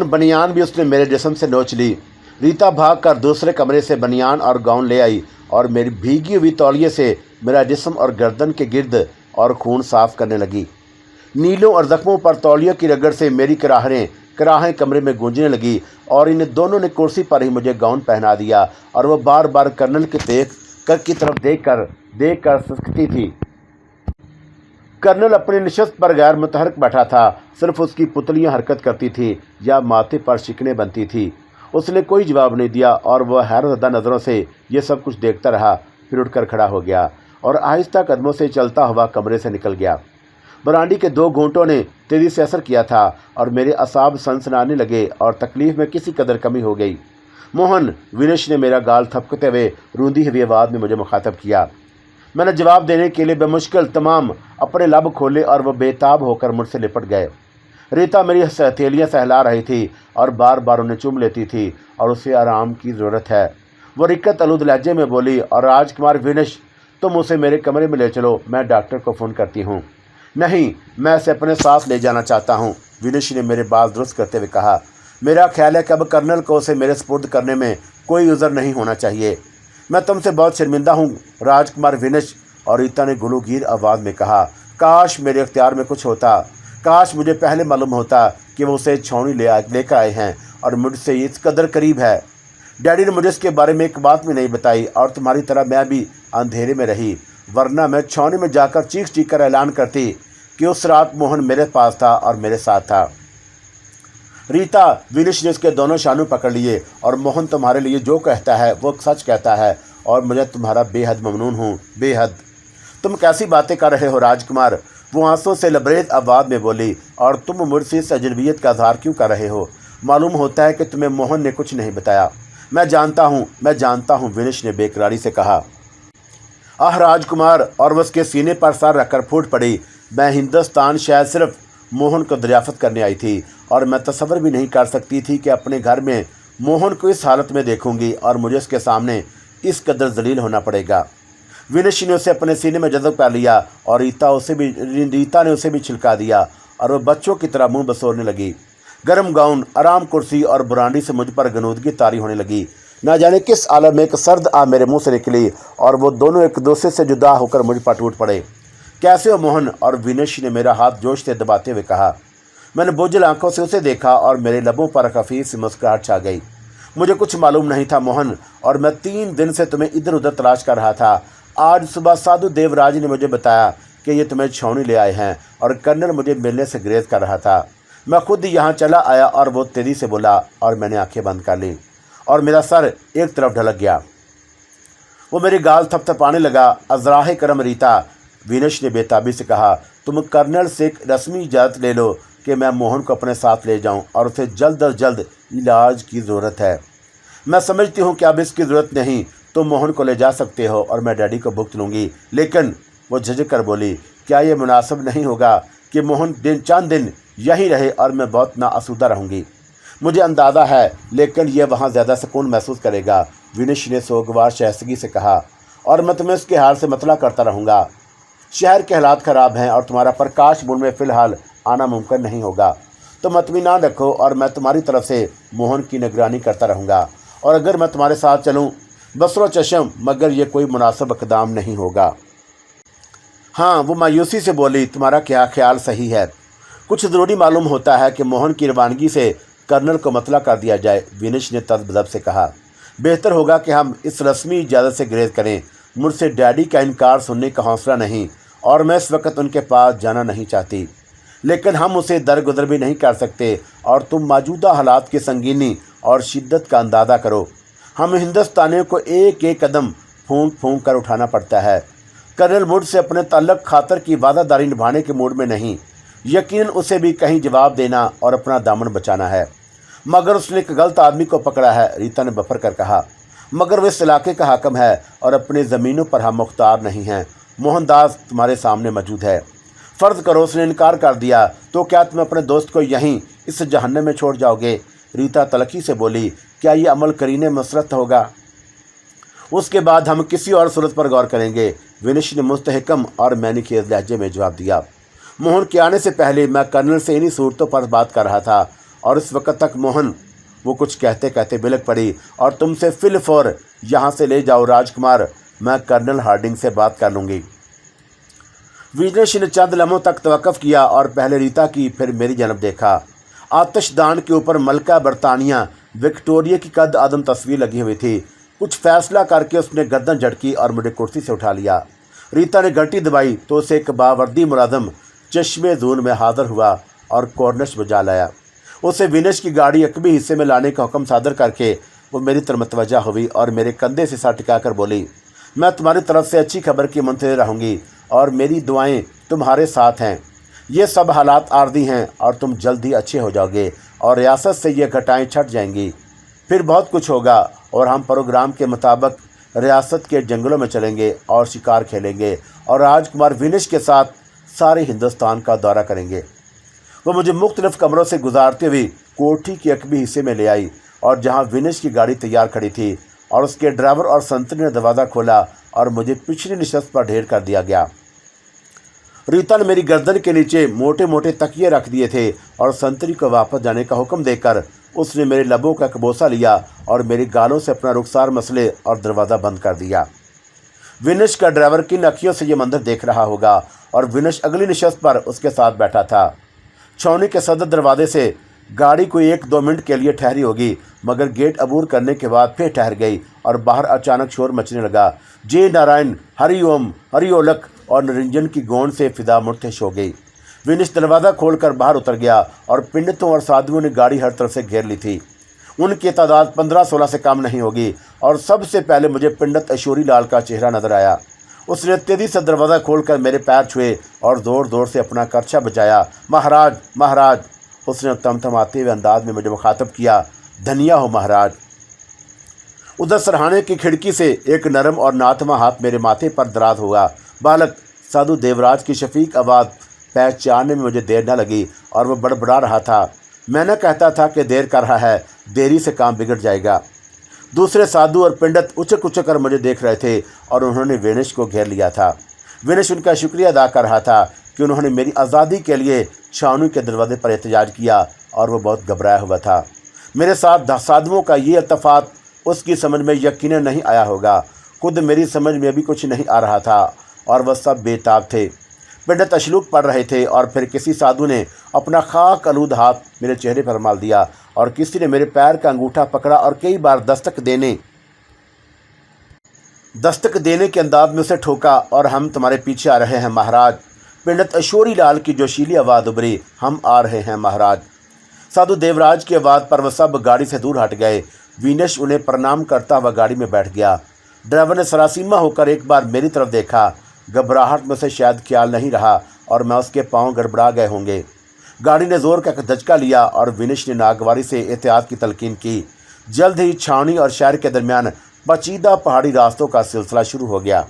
بنیان بھی اس نے میرے جسم سے نوچ لی۔ ریتا بھاگ کر دوسرے کمرے سے بنیان اور گاؤن لے آئی اور میری بھیگی ہوئی تولیے سے میرا جسم اور گردن کے گرد اور خون صاف کرنے لگی۔ نیلوں اور زخموں پر تولیوں کی رگڑ سے میری کراہیں کمرے میں گونجنے لگی اور ان دونوں نے کرسی پر ہی مجھے گاؤن پہنا دیا اور وہ بار بار کرنل کی طرف دیکھ کر سسکتی تھی۔ کرنل اپنی نشست پر غیر متحرک بیٹھا تھا، صرف اس کی پتلیاں حرکت کرتی تھی یا ماتھے پر شکنیں بنتی تھی۔ اس نے کوئی جواب نہیں دیا اور وہ حیرت زدہ نظروں سے یہ سب کچھ دیکھتا رہا، پھر اٹھ کر کھڑا ہو گیا اور آہستہ قدموں سے چلتا ہوا کمرے سے نکل گیا۔ برانڈی کے 2 گھونٹوں نے تیزی سے اثر کیا تھا اور میرے اعصاب سنسنانے لگے اور تکلیف میں کسی قدر کمی ہو گئی۔ موہن، وینش نے میرا گال تھپکتے ہوئے روندی ہوئی آواز میں مجھے مخاطب کیا۔ میں نے جواب دینے کے لیے بمشکل تمام اپنے لب کھولے اور وہ بے تاب ہو کر مجھ سے لپٹ گئے۔ ریتا میری ہتھیلیاں سہلا رہی تھی اور بار بار انہیں چوم لیتی تھی اور اسے آرام کی ضرورت ہے۔ وہ رکت آلود لہجے میں بولی، اور راج کمار وینش، تم اسے میرے کمرے میں لے چلو، میں ڈاکٹر کو فون کرتی ہوں۔ نہیں، میں اسے اپنے ساتھ لے جانا چاہتا ہوں، وینش نے میرے بال درست کرتے ہوئے کہا۔ میرا خیال ہے کہ اب کرنل کو اسے میرے سپرد کرنے میں کوئی عذر نہیں ہونا چاہیے۔ میں تم سے بہت شرمندہ ہوں راج کمار وینش، اور ریتا نے گلوگیر آواز میں کہا۔ کاش میرے اختیار میں کچھ ہوتا، کاش مجھے پہلے معلوم ہوتا کہ وہ اسے چھاؤنی لے کر آئے ہیں اور مجھ سے اس قدر قریب ہے۔ ڈیڈی نے مجھے اس کے بارے میں ایک بات بھی نہیں بتائی اور تمہاری طرح میں بھی اندھیرے میں رہی، ورنہ میں چھاؤنی میں جا کر چیخ کر اعلان کرتی کہ اس رات موہن میرے پاس تھا اور میرے ساتھ تھا۔ ریتا، وینش نے اس کے دونوں شانوں پکڑ لیے، اور موہن تمہارے لیے جو کہتا ہے وہ سچ کہتا ہے اور میں تمہارا بے حد ممنون ہوں، بے حد۔ तुम कैसी बातें कर रहे हो राजकुमार, वो आंसू से लबरेज आवाज़ में बोली। और तुम मुझसे इस अजनबियत का इजहार क्यों कर रहे हो? मालूम होता है कि तुम्हें मोहन ने कुछ नहीं बताया। मैं जानता हूँ, विनिश ने बेकरारी से कहा। आह राजकुमार, और वह उसके सीने पर सर रखकर फूट पड़ी। मैं हिंदुस्तान शायद सिर्फ मोहन को दरियाफ्त करने आई थी, और मैं तसव्वुर भी नहीं कर सकती थी कि अपने घर में मोहन को इस हालत में देखूंगी और मुझे उसके सामने इस कदर जलील होना पड़ेगा। विनिश ने उसे अपने सीने में जज़ब कर लिया और रीता ने उसे भी छिलका दिया और वह बच्चों की तरह मुंह बसोरने लगी। गर्म गाउन, आराम कुर्सी और बुरांडी से मुझ पर गनूदगी तारी होने लगी। न जाने किस आलम में एक सर्द आ मेरे मुंह से निकली और वो दोनों एक दूसरे से जुदा होकर मुझ पर टूट पड़े। कैसे हो मोहन? और विनिश ने मेरा हाथ जोश से दबाते हुए कहा। मैंने बोझल आंखों से उसे देखा और मेरे लबों पर खफीफ सी मुस्कुराहट छा गई। मुझे कुछ मालूम नहीं था मोहन, और मैं 3 दिन से तुम्हें इधर उधर तलाश कर रहा था। आज सुबह साधु देवराज ने मुझे बताया कि ये तुम्हें छावनी ले आए हैं और कर्नल मुझे मिलने से ग्रेज कर रहा था। मैं खुद यहाँ चला आया और वो तेजी से बोला और मैंने आंखें बंद कर ली और मेरा सर एक तरफ ढलक गया। वो मेरी गाल थपथपाने लगा। अजराह करम रीता, विनिश ने बेताबी से कहा, तुम कर्नल से एक रस्मी इजाज़त ले लो कि मैं मोहन को अपने साथ ले जाऊं और उसे जल्द अज जल्द इलाज की ज़रूरत है। मैं समझती हूं कि अब इसकी ज़रूरत नहीं, तुम मोहन को ले जा सकते हो और मैं डैडी को भुगत लूँगी। लेकिन वो झिझक कर बोली, क्या ये मुनासिब नहीं होगा कि मोहन चंद दिन यहीं रहे और मैं बहुत नाआसूदा रहूँगी? मुझे अंदाज़ा है, लेकिन यह वहाँ ज़्यादा सुकून महसूस करेगा, विनिश ने सोगवार शहसगी से कहा, और मैं तुम्हें उसके हाल से मतला करता रहूँगा। शहर के हालात ख़राब हैं और तुम्हारा प्रकाश बुन में फ़िलहाल आना मुमकिन नहीं होगा। तुम इत्मीनान रखो और मैं तुम्हारी तरफ से मोहन की निगरानी करता रहूँगा, और अगर मैं तुम्हारे साथ चलूँ बसरो चशम, मगर ये कोई मुनासिब इक़दाम नहीं होगा। हाँ, वो मायूसी से बोली, तुम्हारा क्या ख्याल सही है। कुछ ज़रूरी मालूम होता है कि मोहन की रवानगी से कर्नल को मतला कर दिया जाए, विनिश ने तज़ब्ज़ब से कहा। बेहतर होगा कि हम इस रस्मी इजाज़त से ग्रेज करें। मुझसे डैडी का इनकार सुनने का हौसला नहीं और मैं इस वक्त उनके पास जाना नहीं चाहती, लेकिन हम उसे दरगुजर भी नहीं कर सकते और तुम मौजूदा हालात की संगीनी और शिद्दत का अंदाज़ा करो। हम हिंदुस्तानियों को एक एक कदम फूंक फूंक कर उठाना पड़ता है। कर्नल मुझसे अपने ताल्लुक़ खातर की वादादारी निभाने के मूड में नहीं, यकीनन उसे भी कहीं जवाब देना और अपना दामन बचाना है। मगर उसने एक गलत आदमी को पकड़ा है, रीता ने बफर कर कहा। मगर वो इस इलाके का हाकम है और अपनी ज़मीनों पर हम मुख्तार नहीं हैं। मोहनदास तुम्हारे सामने मौजूद है। फ़र्ज़ करो उसने इनकार कर दिया, तो क्या तुम अपने दोस्त को यहीं इस जहन्नम में छोड़ जाओगे? रीता तलखी से बोली, क्या ये अमल करीने मसरत होगा? उसके बाद हम किसी और सूरत पर गौर करेंगे, विनिश ने मुस्तहकम और मैनीखेज लहजे में जवाब दिया। मोहन के आने से पहले मैं कर्नल से इन्हीं सूरतों पर बात कर रहा था और इस वक्त तक मोहन, वो कुछ कहते कहते बिलक पड़ी, और तुमसे फिलफौर यहाँ से ले जाओ राजकुमार, मैं कर्नल हार्डिंग से बात कर लूँगी। विनिश ने चंद लम्हों तक तवक्कुफ़ किया और पहले रीता की फिर मेरी जानब देखा। आतिशदान के ऊपर मलका बरतानिया विक्टोरिया की कद आदम तस्वीर लगी हुई थी। कुछ फैसला करके उसने गर्दन झटकी और मुझे कुर्सी से उठा लिया। रीता ने घंटी दबाई तो उसे एक बावर्दी मुलाजम चश्मे जून में हाजिर हुआ और कॉर्नश बजा लाया। उसे विनिश की गाड़ी अकबी हिस्से में लाने का हुक्म सादर करके वो मेरी तरफ मतवज्जा हुई और मेरे कंधे से सर टिकाकर बोली, मैं तुम्हारी तरफ से अच्छी खबर की मुंतज़िर रहूँगी और मेरी दुआएं तुम्हारे साथ हैं। ये सब हालात आर्जी हैं और तुम जल्द ही अच्छे हो जाओगे और रियासत से ये घटाएं छट जाएंगी। फिर बहुत कुछ होगा और हम प्रोग्राम के मुताबिक रियासत के जंगलों में चलेंगे और शिकार खेलेंगे और राजकुमार विनिश के साथ सारे हिंदुस्तान का दौरा करेंगे। वो मुझे मुख्तलिफ कमरों से गुजारते हुए कोठी के अकबी हिस्से में ले आई और जहाँ विनिश की गाड़ी तैयार खड़ी थी और उसके ड्राइवर और संतरी ने दरवाज़ा खोला और मुझे पिछली नशस्त पर ढेर कर दिया गया। रीता ने मेरी गर्दन के नीचे मोटे मोटे तकिए रख दिए थे और संतरी को वापस जाने का हुक्म देकर उसने मेरे लबों का कबोसा लिया और मेरी गालों से अपना रुखसार मसले और दरवाज़ा बंद कर दिया। विनिश का ड्राइवर किन अखियों से ये मंजर देख रहा होगा और विनिश अगली नशस्त पर उसके साथ बैठा था। छावनी के सदर दरवाजे से गाड़ी कोई 1-2 मिनट के लिए ठहरी होगी, मगर गेट अबूर करने के बाद फिर ठहर गई और बाहर अचानक शोर मचने लगा। जय नारायण, हरि ओम, हरि ओलक और निरंजन की गोंद से फिदा मुर्तश हो गई। विनिश दरवाज़ा खोलकर बाहर उतर गया और पंडितों और साधुओं ने गाड़ी हर तरफ से घेर ली थी। उनकी तादाद 15-16 से कम नहीं होगी और सबसे पहले मुझे पंडित अशोरी लाल का चेहरा नजर आया। اس نے تیزی سے دروازہ کھول کر میرے پیر چھوئے اور زور زور سے اپنا کرچا بجایا۔ مہاراج مہاراج، اس نے تمتماتے ہوئے انداز میں مجھے مخاطب کیا۔ دھنیا ہو مہاراج۔ ادھر سرہانے کی کھڑکی سے ایک نرم اور ناتواں ہاتھ میرے ماتھے پر دراز ہوا۔ بالک سادھو دیوراج کی شفیق آواز پہچاننے میں مجھے دیر نہ لگی اور وہ بڑبڑا رہا تھا۔ میں نہ کہتا تھا کہ دیر کر رہا ہے، دیری سے کام بگڑ جائے گا۔ دوسرے سادھو اور پنڈت اچک اچک کر مجھے دیکھ رہے تھے اور انہوں نے وینش کو گھیر لیا تھا۔ وینش ان کا شکریہ ادا کر رہا تھا کہ انہوں نے میری آزادی کے لیے چھاؤنی کے دروازے پر احتجاج کیا، اور وہ بہت گھبرایا ہوا تھا۔ میرے ساتھ سادھوؤں کا یہ التفات اس کی سمجھ میں یقیناً نہیں آیا ہوگا۔ خود میری سمجھ میں بھی کچھ نہیں آ رہا تھا اور وہ سب بے تاب تھے۔ پنڈت اشلوک پڑھ رہے تھے اور پھر کسی سادھو نے اپنا خاک آلود ہاتھ میرے چہرے پر مال دیا اور کسی نے میرے پیر کا انگوٹھا پکڑا اور کئی بار دستک دینے کے انداز میں اسے ٹھوکا، اور ہم تمہارے پیچھے آ رہے ہیں مہاراج۔ پنڈت اشوری لال کی جوشیلی آواز ابھری، ہم آ رہے ہیں مہاراج۔ سادھو دیوراج کی آواز پر وہ سب گاڑی سے دور ہٹ گئے۔ وینش انہیں پرنام کرتا ہوا گاڑی میں بیٹھ گیا۔ ڈرائیور نے سراسیمہ ہو کر ایک بار میری طرف دیکھا۔ گھبراہٹ میں سے شاید خیال نہیں رہا اور میں اس کے پاؤں گڑبڑا گئے ہوں گے۔ گاڑی نے زور کا دھچکا لیا اور وینش نے ناگواری سے احتیاط کی تلقین کی۔ جلد ہی چھاؤنی اور شہر کے درمیان پیچیدہ پہاڑی راستوں کا سلسلہ شروع ہو گیا۔